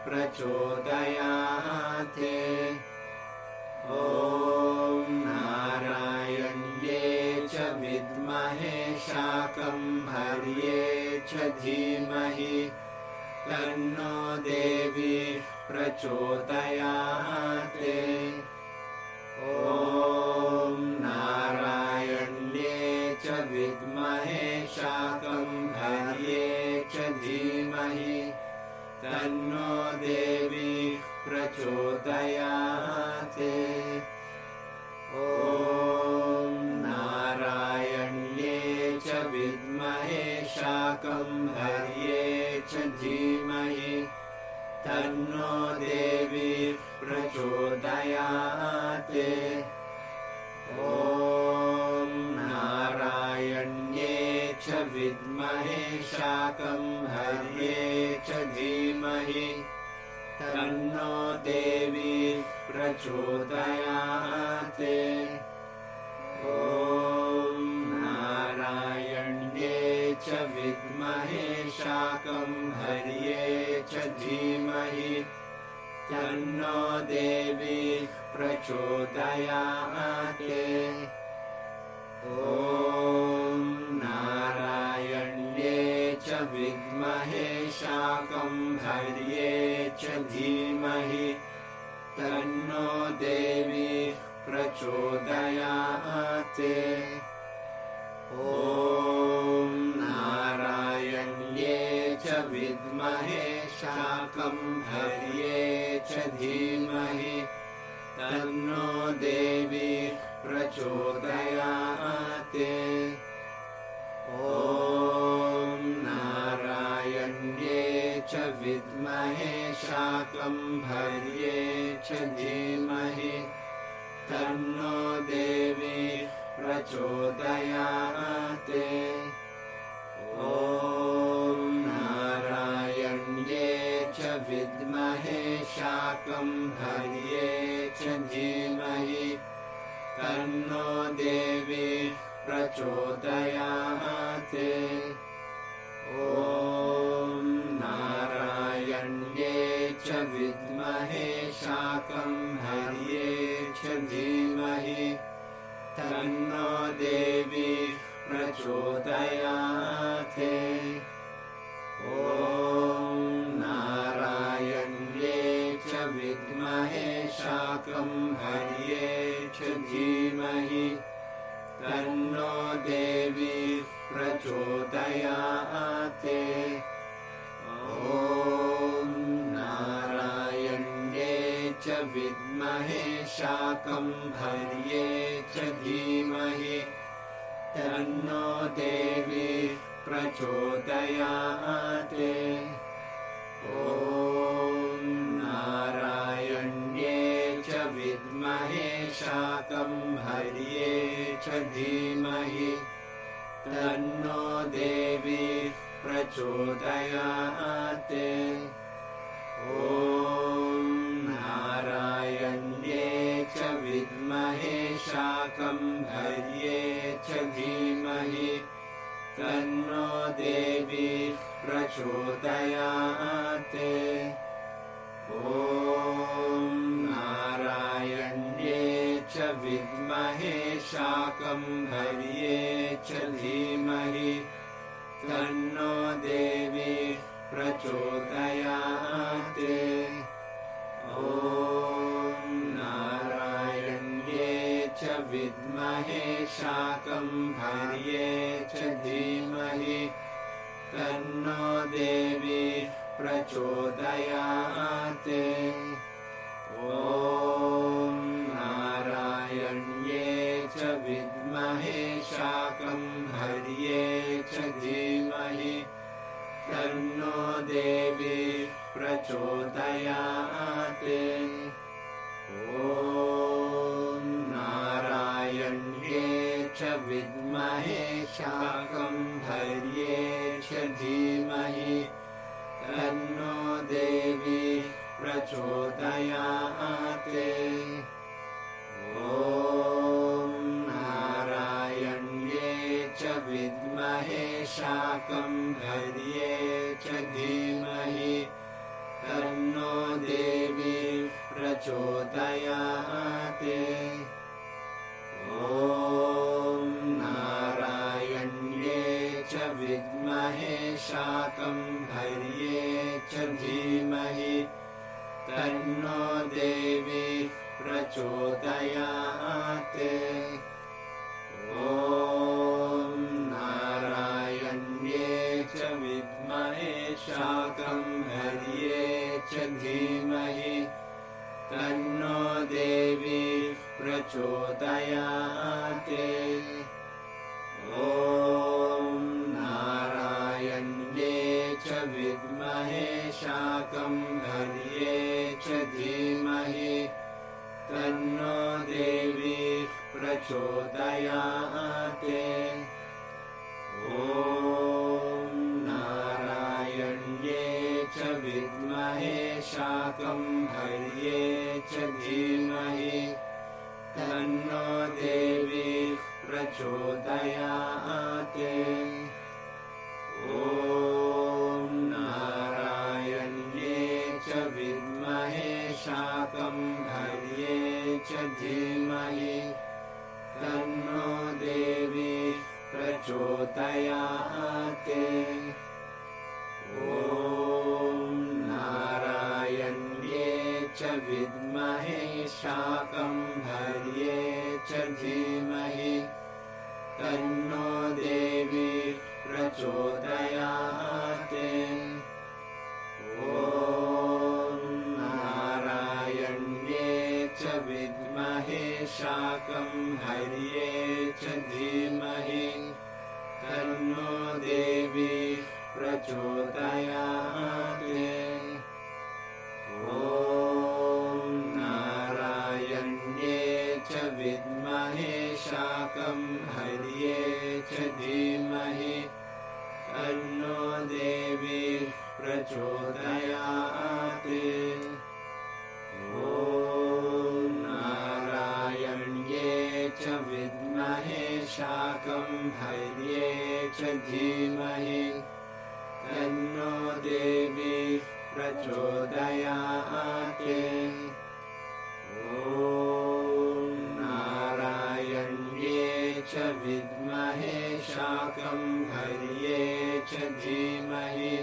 Speaker 3: प्रचोदयात् ॐ नारायण्ये च विद्महे शाकम्भर्ये च धीमहि तन्नो देवी प्रचोदयात् ॐ नारायण्ये च विद्महे शाकम्भर्ये च धीमहि तन्नो देवी प्रचोदयात् ॐ नारायण्ये च विद्महे विद्महे शाकम्भर्ये च धीमहि तन्नो देवी प्रचोदयात्। ॐ नारायण्ये च विद्महे शाकम्भर्ये च धीमहि तन्नो देवी प्रचोदयात्। ॐ नारायण्ये च विद्महे शाकम्भर्ये च धीमहि तन्नो देवी प्रचोदयात्। ॐ नारायण्ये च विद्महे शाकम्भर्ये च धीमहि तन्नो देवी प्रचोदयात्। ॐ नारायण्ये च विद्महे शाकम्भर्ये च धीमहि तन्नो देवी प्रचोदयात्। ॐ नारायण्ये च विद्महे शाकम्भर्ये च धीमहि तन्नो देवी प्रचोदयात्। ॐ नारायण्ये च विद्महे शाकम्भर्ये च धीमहि तन्नो देवी प्रचोदयात्। ॐ नारायण्ये च विद्महे शाकम्भर्ये च धीमहि तन्नो देवी प्रचोदयात्। ॐ नारायण्ये च विद्महे शाकम्भर्ये च धीमहि तन्नो देवी प्रचोदयात्। ॐ नारायण्ये च विद्महे शाकम्भर्ये च धीमहि तन्नो देवी प्रचोदयात्। ॐ नारायण्ये च विद्महे शाकम्भर्ये च धीमहि तन्नो देवी प्रचोदयात्। ॐ नारायण्ये च विद्महे शाकम्भर्ये च धीमहि तन्नो देवी प्रचोदयात्। ॐ नारायण्ये च विद्महे शाकम्भर्ये च धीमहि तन्नो देवी प्रचोदयात्। ॐ नारायण्ये च विद्महे शाकम्भर्ये च धीमहि तन्नो देवी प्रचोदयात्। ॐ नारायण्ये च विद्महे शाकम्भर्ये च धीमहि तन्नो देवी प्रचोदयात्। ॐ नारायण्ये च विद्महे शाकम्भर्ये च धीमहि तन्नो देवी प्रचोदयात्। ॐ नारायण्ये च विद्महे शाकम्भर्ये च धीमहि तन्नो देवी प्रचोदयात्। ॐ नारायण्ये च विद्महे शाकम्भर्ये च धीमहि तन्नो देवी प्रचोदयात्। ॐ नारायण्ये च विद्महे शाकम्भर्ये च धीमहि तन्नो देवी प्रचोदयात्। ॐ प्रचोदयाते ॐ नारायण्ये च विद्महे शाकम्भर्ये च धीमहि तन्नो देवी प्रचोदयाते ॐ नारायण्ये च विद्महे शाकम्भर्ये च धीमहि तन्नो देवी प्रचोदयाते ॐ नारायण्ये च विद्महे शाकम्भर्ये च धीमहि तन्नो देवी प्रचोदयाते ॐ नारायण्ये च विद्महे शाकम्भर्ये च धीमहि तन्नो देवी प्रचोदयाते ॐ नारायण्ये च विद्महे शाकम्भर्ये च धीमहि तन्नो देवी प्रचोदयाते ॐ नारायण्ये च विद्महे शाकम्भर्ये च धीमहि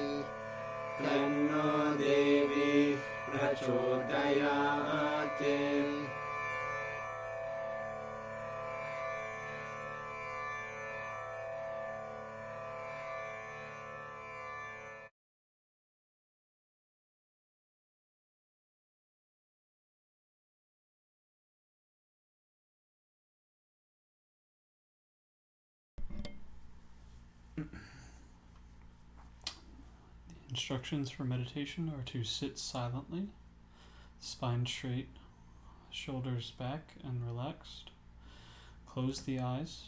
Speaker 3: तन्नो देवी प्रचोदयाते
Speaker 1: Instructions for meditation are to sit silently, spine straight, shoulders back and relaxed. Close the eyes.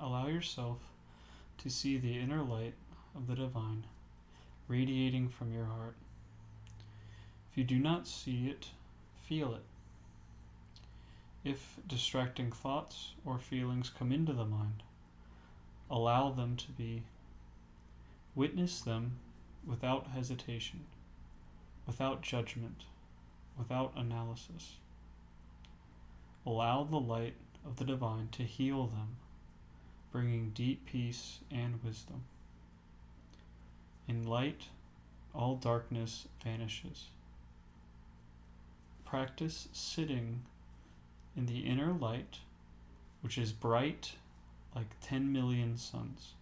Speaker 1: Allow yourself to see the inner light of the divine radiating from your heart. If you do not see it, feel it. If distracting thoughts or feelings come into the mind, allow them to be. Witness them without hesitation, without judgment, without analysis. Allow the light of the divine to heal them, bringing deep peace and wisdom. In light, all darkness vanishes. Practice sitting in the inner light, which is bright like 10 million suns.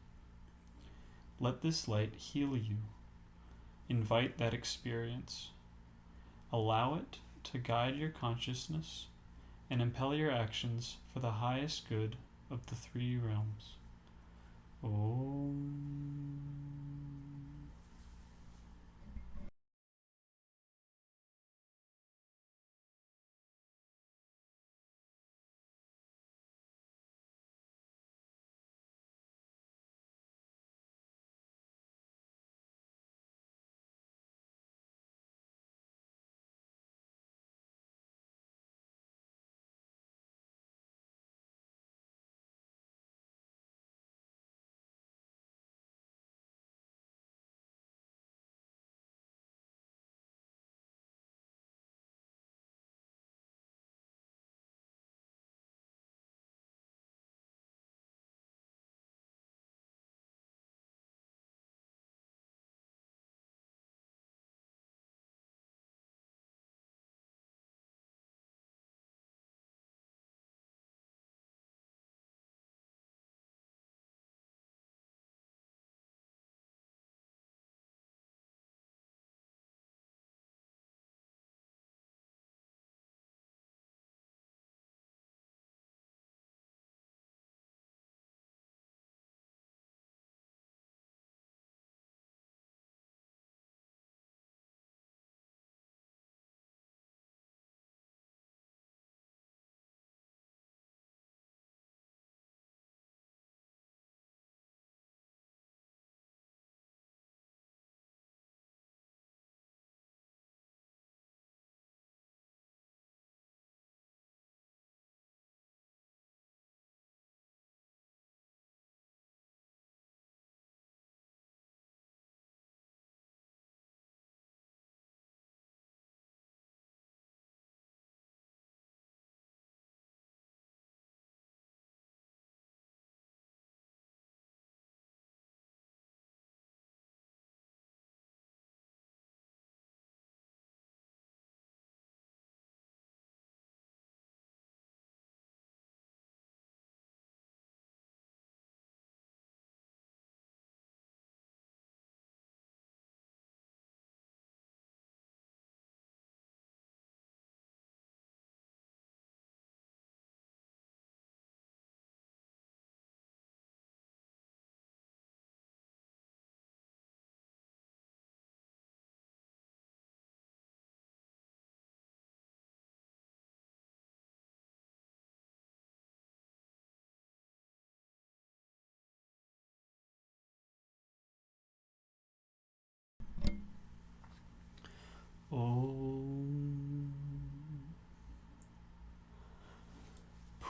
Speaker 1: Let this light heal you. Invite that experience. Allow it to guide your consciousness and impel your actions for the highest good of the three realms. Om.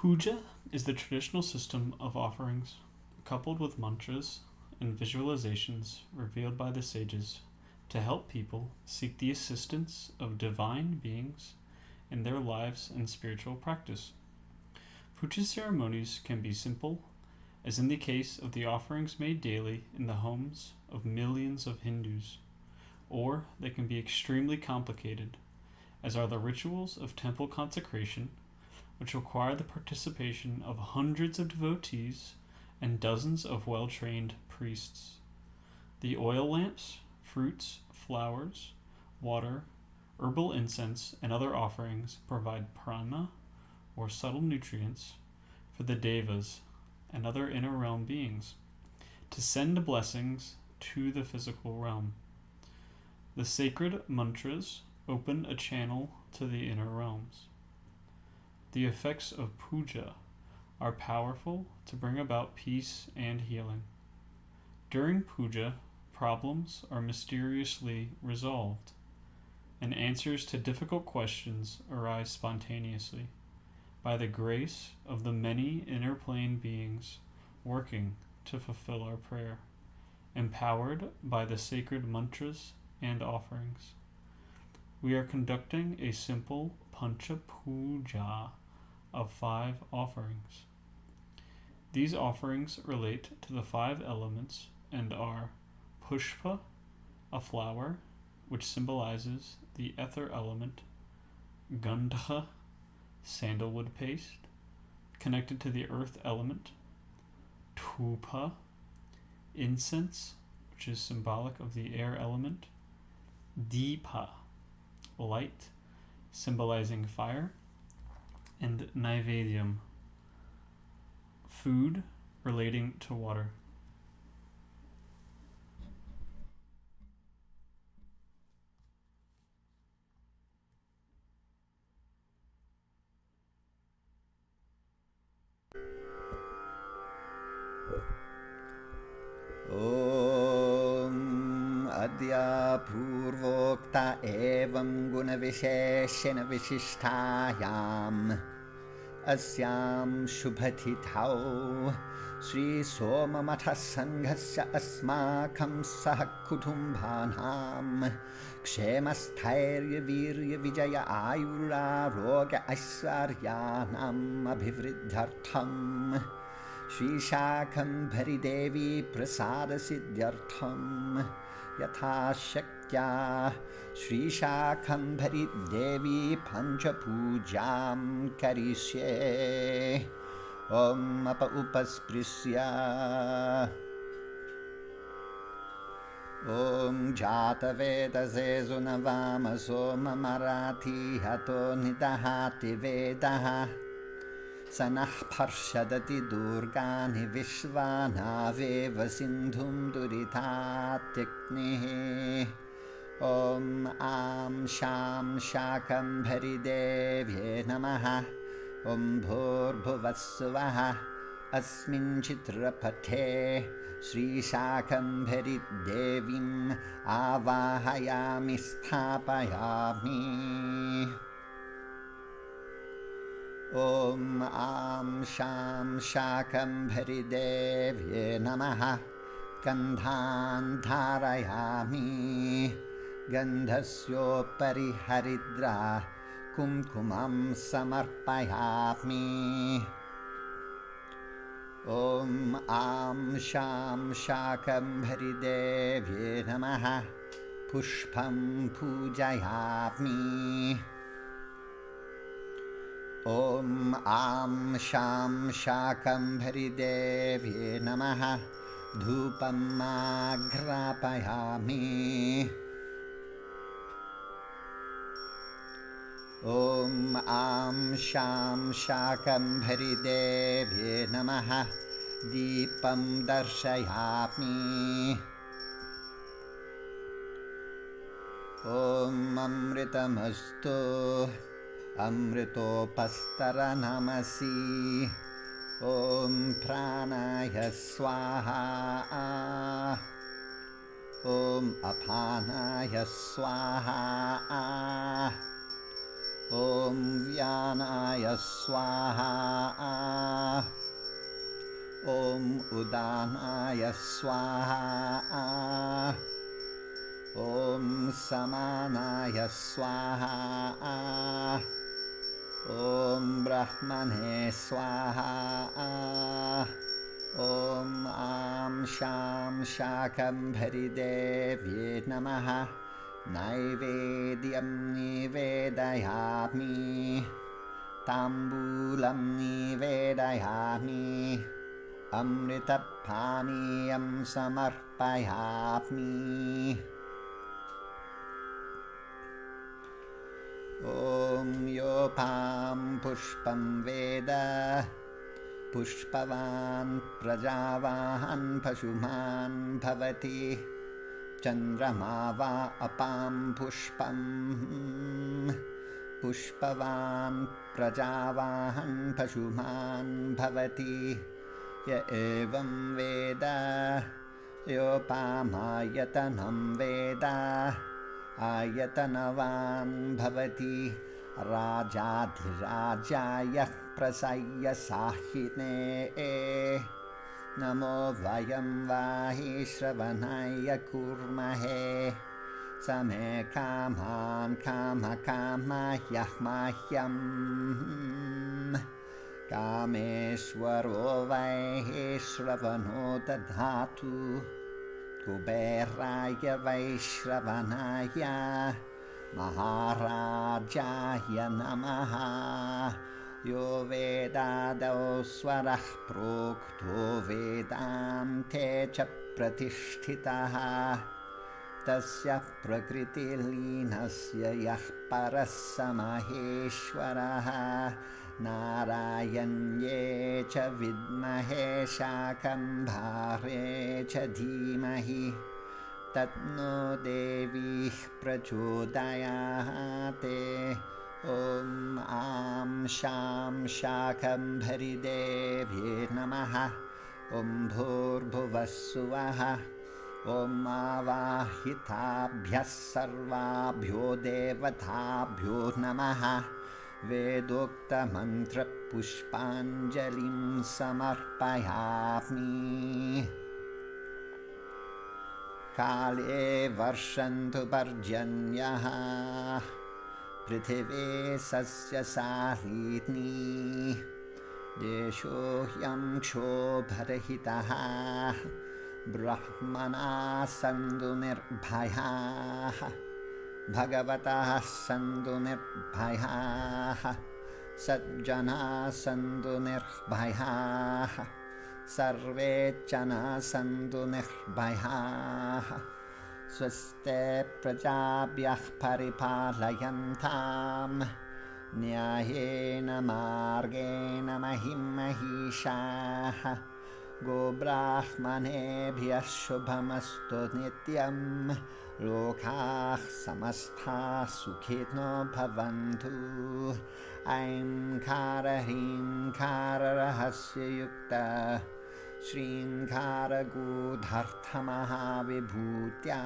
Speaker 1: Puja is the traditional system of offerings, coupled with mantras and visualizations revealed by the sages to help people seek the assistance of divine beings in their lives and spiritual practice. Puja ceremonies can be simple, as in the case of the offerings made daily in the homes of millions of Hindus, or they can be extremely complicated, as are the rituals of temple consecration, which require the participation of hundreds of devotees and dozens of well-trained priests. The oil lamps, fruits, flowers, water, herbal incense, and other offerings provide prana, or subtle nutrients, for the devas and other inner realm beings to send blessings to the physical realm. The sacred mantras open a channel to the inner realms. The effects of puja are powerful to bring about peace and healing. During puja, problems are mysteriously resolved, and answers to difficult questions arise spontaneously by the grace of the many inner plane beings working to fulfill our prayer, empowered by the sacred mantras and offerings. We are conducting a simple Pancha Puja of 5 offerings. These offerings relate to the 5 elements and are Pushpa, a flower, which symbolizes the ether element, Gandha, sandalwood paste, connected to the earth element, Thupa, incense, which is symbolic of the air element, Deepa, light, symbolizing fire, and Naivedyam, food relating to water.
Speaker 2: Adya purvokta evam gunavisheshena vishishtayam asyam shubhatithau Shri Soma Matha Sanghasya asmakam sah kutumbhanam kshemasthirya virya vijaya ayura roga aiswaryanam abhivriddhartham Shri Shakambhari Devi prasada siddhyartham Yatha Shaktya Shri Shakambhari Devi Pancha Pujam Karisye Om Apa Upasprisya Om Jata Veda Zezunavama Soma Marathi Hato Nidahati Vedaha Sanah Parshadati Durgani Vishvanaveva Sindhum Duritatiknihi Om Am Sham Shakambhari Devye Namaha Om Bhurbhuvasvaha Asmin Chitrapathe Shri Shakambhari Devim Avahayami Sthapayami Om Am Sham Shakambhari Devye Namaha Gandhan Dharayami Gandhasyopari Haridra Kumkumam Samarpayami Om Am Sham Shakambhari Devye Namaha Pushpam Pujayami Om Am Sham Shakambhari Devye Namaha Dhupam Agrapayami Om Am Sham Shakambhari Devye Namaha Deepam Darshayami Om Amritamastu Amritopastaranamasi Om Pranaya Swaha Om Apanaya Swaha Om Vyanaya Swaha. Om Udanaya Swaha. Om Samanaya Swaha. Om Brahmane Swaha. Om Am Sham Shakambhari Devye Namaha. Naivedyam Nivedayami. Tambulam Nivedayami. Amritapaniyam Samarpayami. Om Yopam Pushpam Veda. Pushpavan Prajavahan Pashuman Bhavati. Chandramava Apam Pushpam. Pushpavan Prajavahan Pashuman Bhavati. Ya evam Veda. Yopamayatanam Veda. Ayatanavan Bhavati. Rajadhirajaya Prasaya Sahine. Namo Vayam Vahi Shravanaya Kurmahe. Same Kaman Kama Kama Yahmahyam. Kameshwaro Vaihi Shravano Dadhatu. Kuberaya Vaishravanaya. Maharajaya Namaha. Yo Vedado Swarah Prokto Vedante Cha Pratishtitaha. Tasya Prakriti Linasya Yah Parasamaheshwaraha. Narayanye Cha Vidmahe Shakambhare Cha Dhimahi. Tatno Devi Prachodayate. Om Am Sham Shakambhari Devye Namaha. Om Bhurbhuvassuvaha. Om Avahitabhyas Sarvabhyo Devatabhyo Namaha. Vedokta Mantra Pushpanjalim Samarpayami. Kale Varshantu Parjanyaha. Prithve Sasya Sahitni. Desho Hyam Kshobarahitaha. Brahmana Sandhu Nirbhayaha. Bhagavata Sandhu Nirbhayaha. Sajjana Sandhu Nirbhayaha. Sarvechana Sandhu Nirbhayaha. Swaste Prajabhyah Paripalayantam. Nyayena Margena Mahimahishaha. Go Brahmanebhyah Shubhamastu Nityam. Lokah Samastha Sukhino Bhavantu. Aim Kara Hrim Kara Rahasya Yukta. Shrim Kara Gudhartha Mahavibhutya.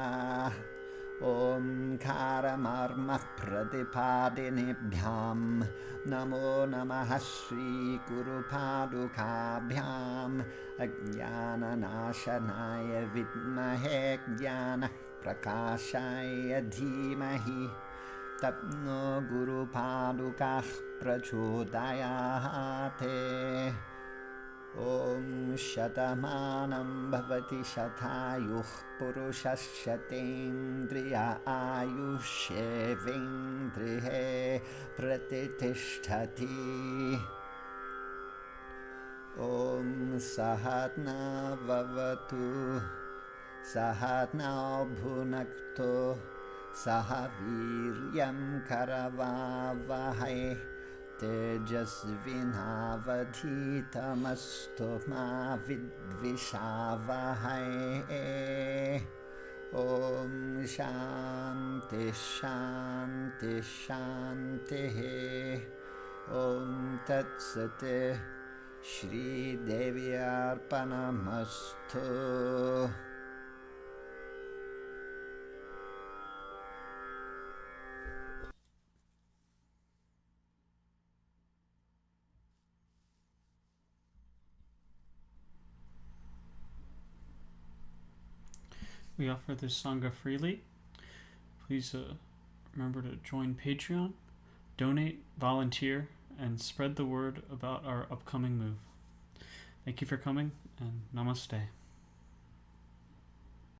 Speaker 2: Om Kara Marma Pradipadinibhyam. Namo Namaha Shri Guru Padukabhyam. Ajnana Nashanaya Vidmahe Jnana Prakashaya Dhimahi. Tatno Guru Padukah Prachodayate. Om Shatamanam Bhavati Shatayuh Purushashatendriya Ayushevendrihe Pratitishthati. Om Sahatna Vavatu. Sahatna Bhunakto. Sahaviryam Karavavahai. Tejasvinavadhitamastu ma vidvishavahai. Om Shanti Shanti Shanti. Om Tat Sat. Shri Devi Arpanamastu.
Speaker 1: We offer this Sangha freely. Please remember to join Patreon, donate, volunteer, and spread the word about our upcoming move. Thank you for coming, and namaste.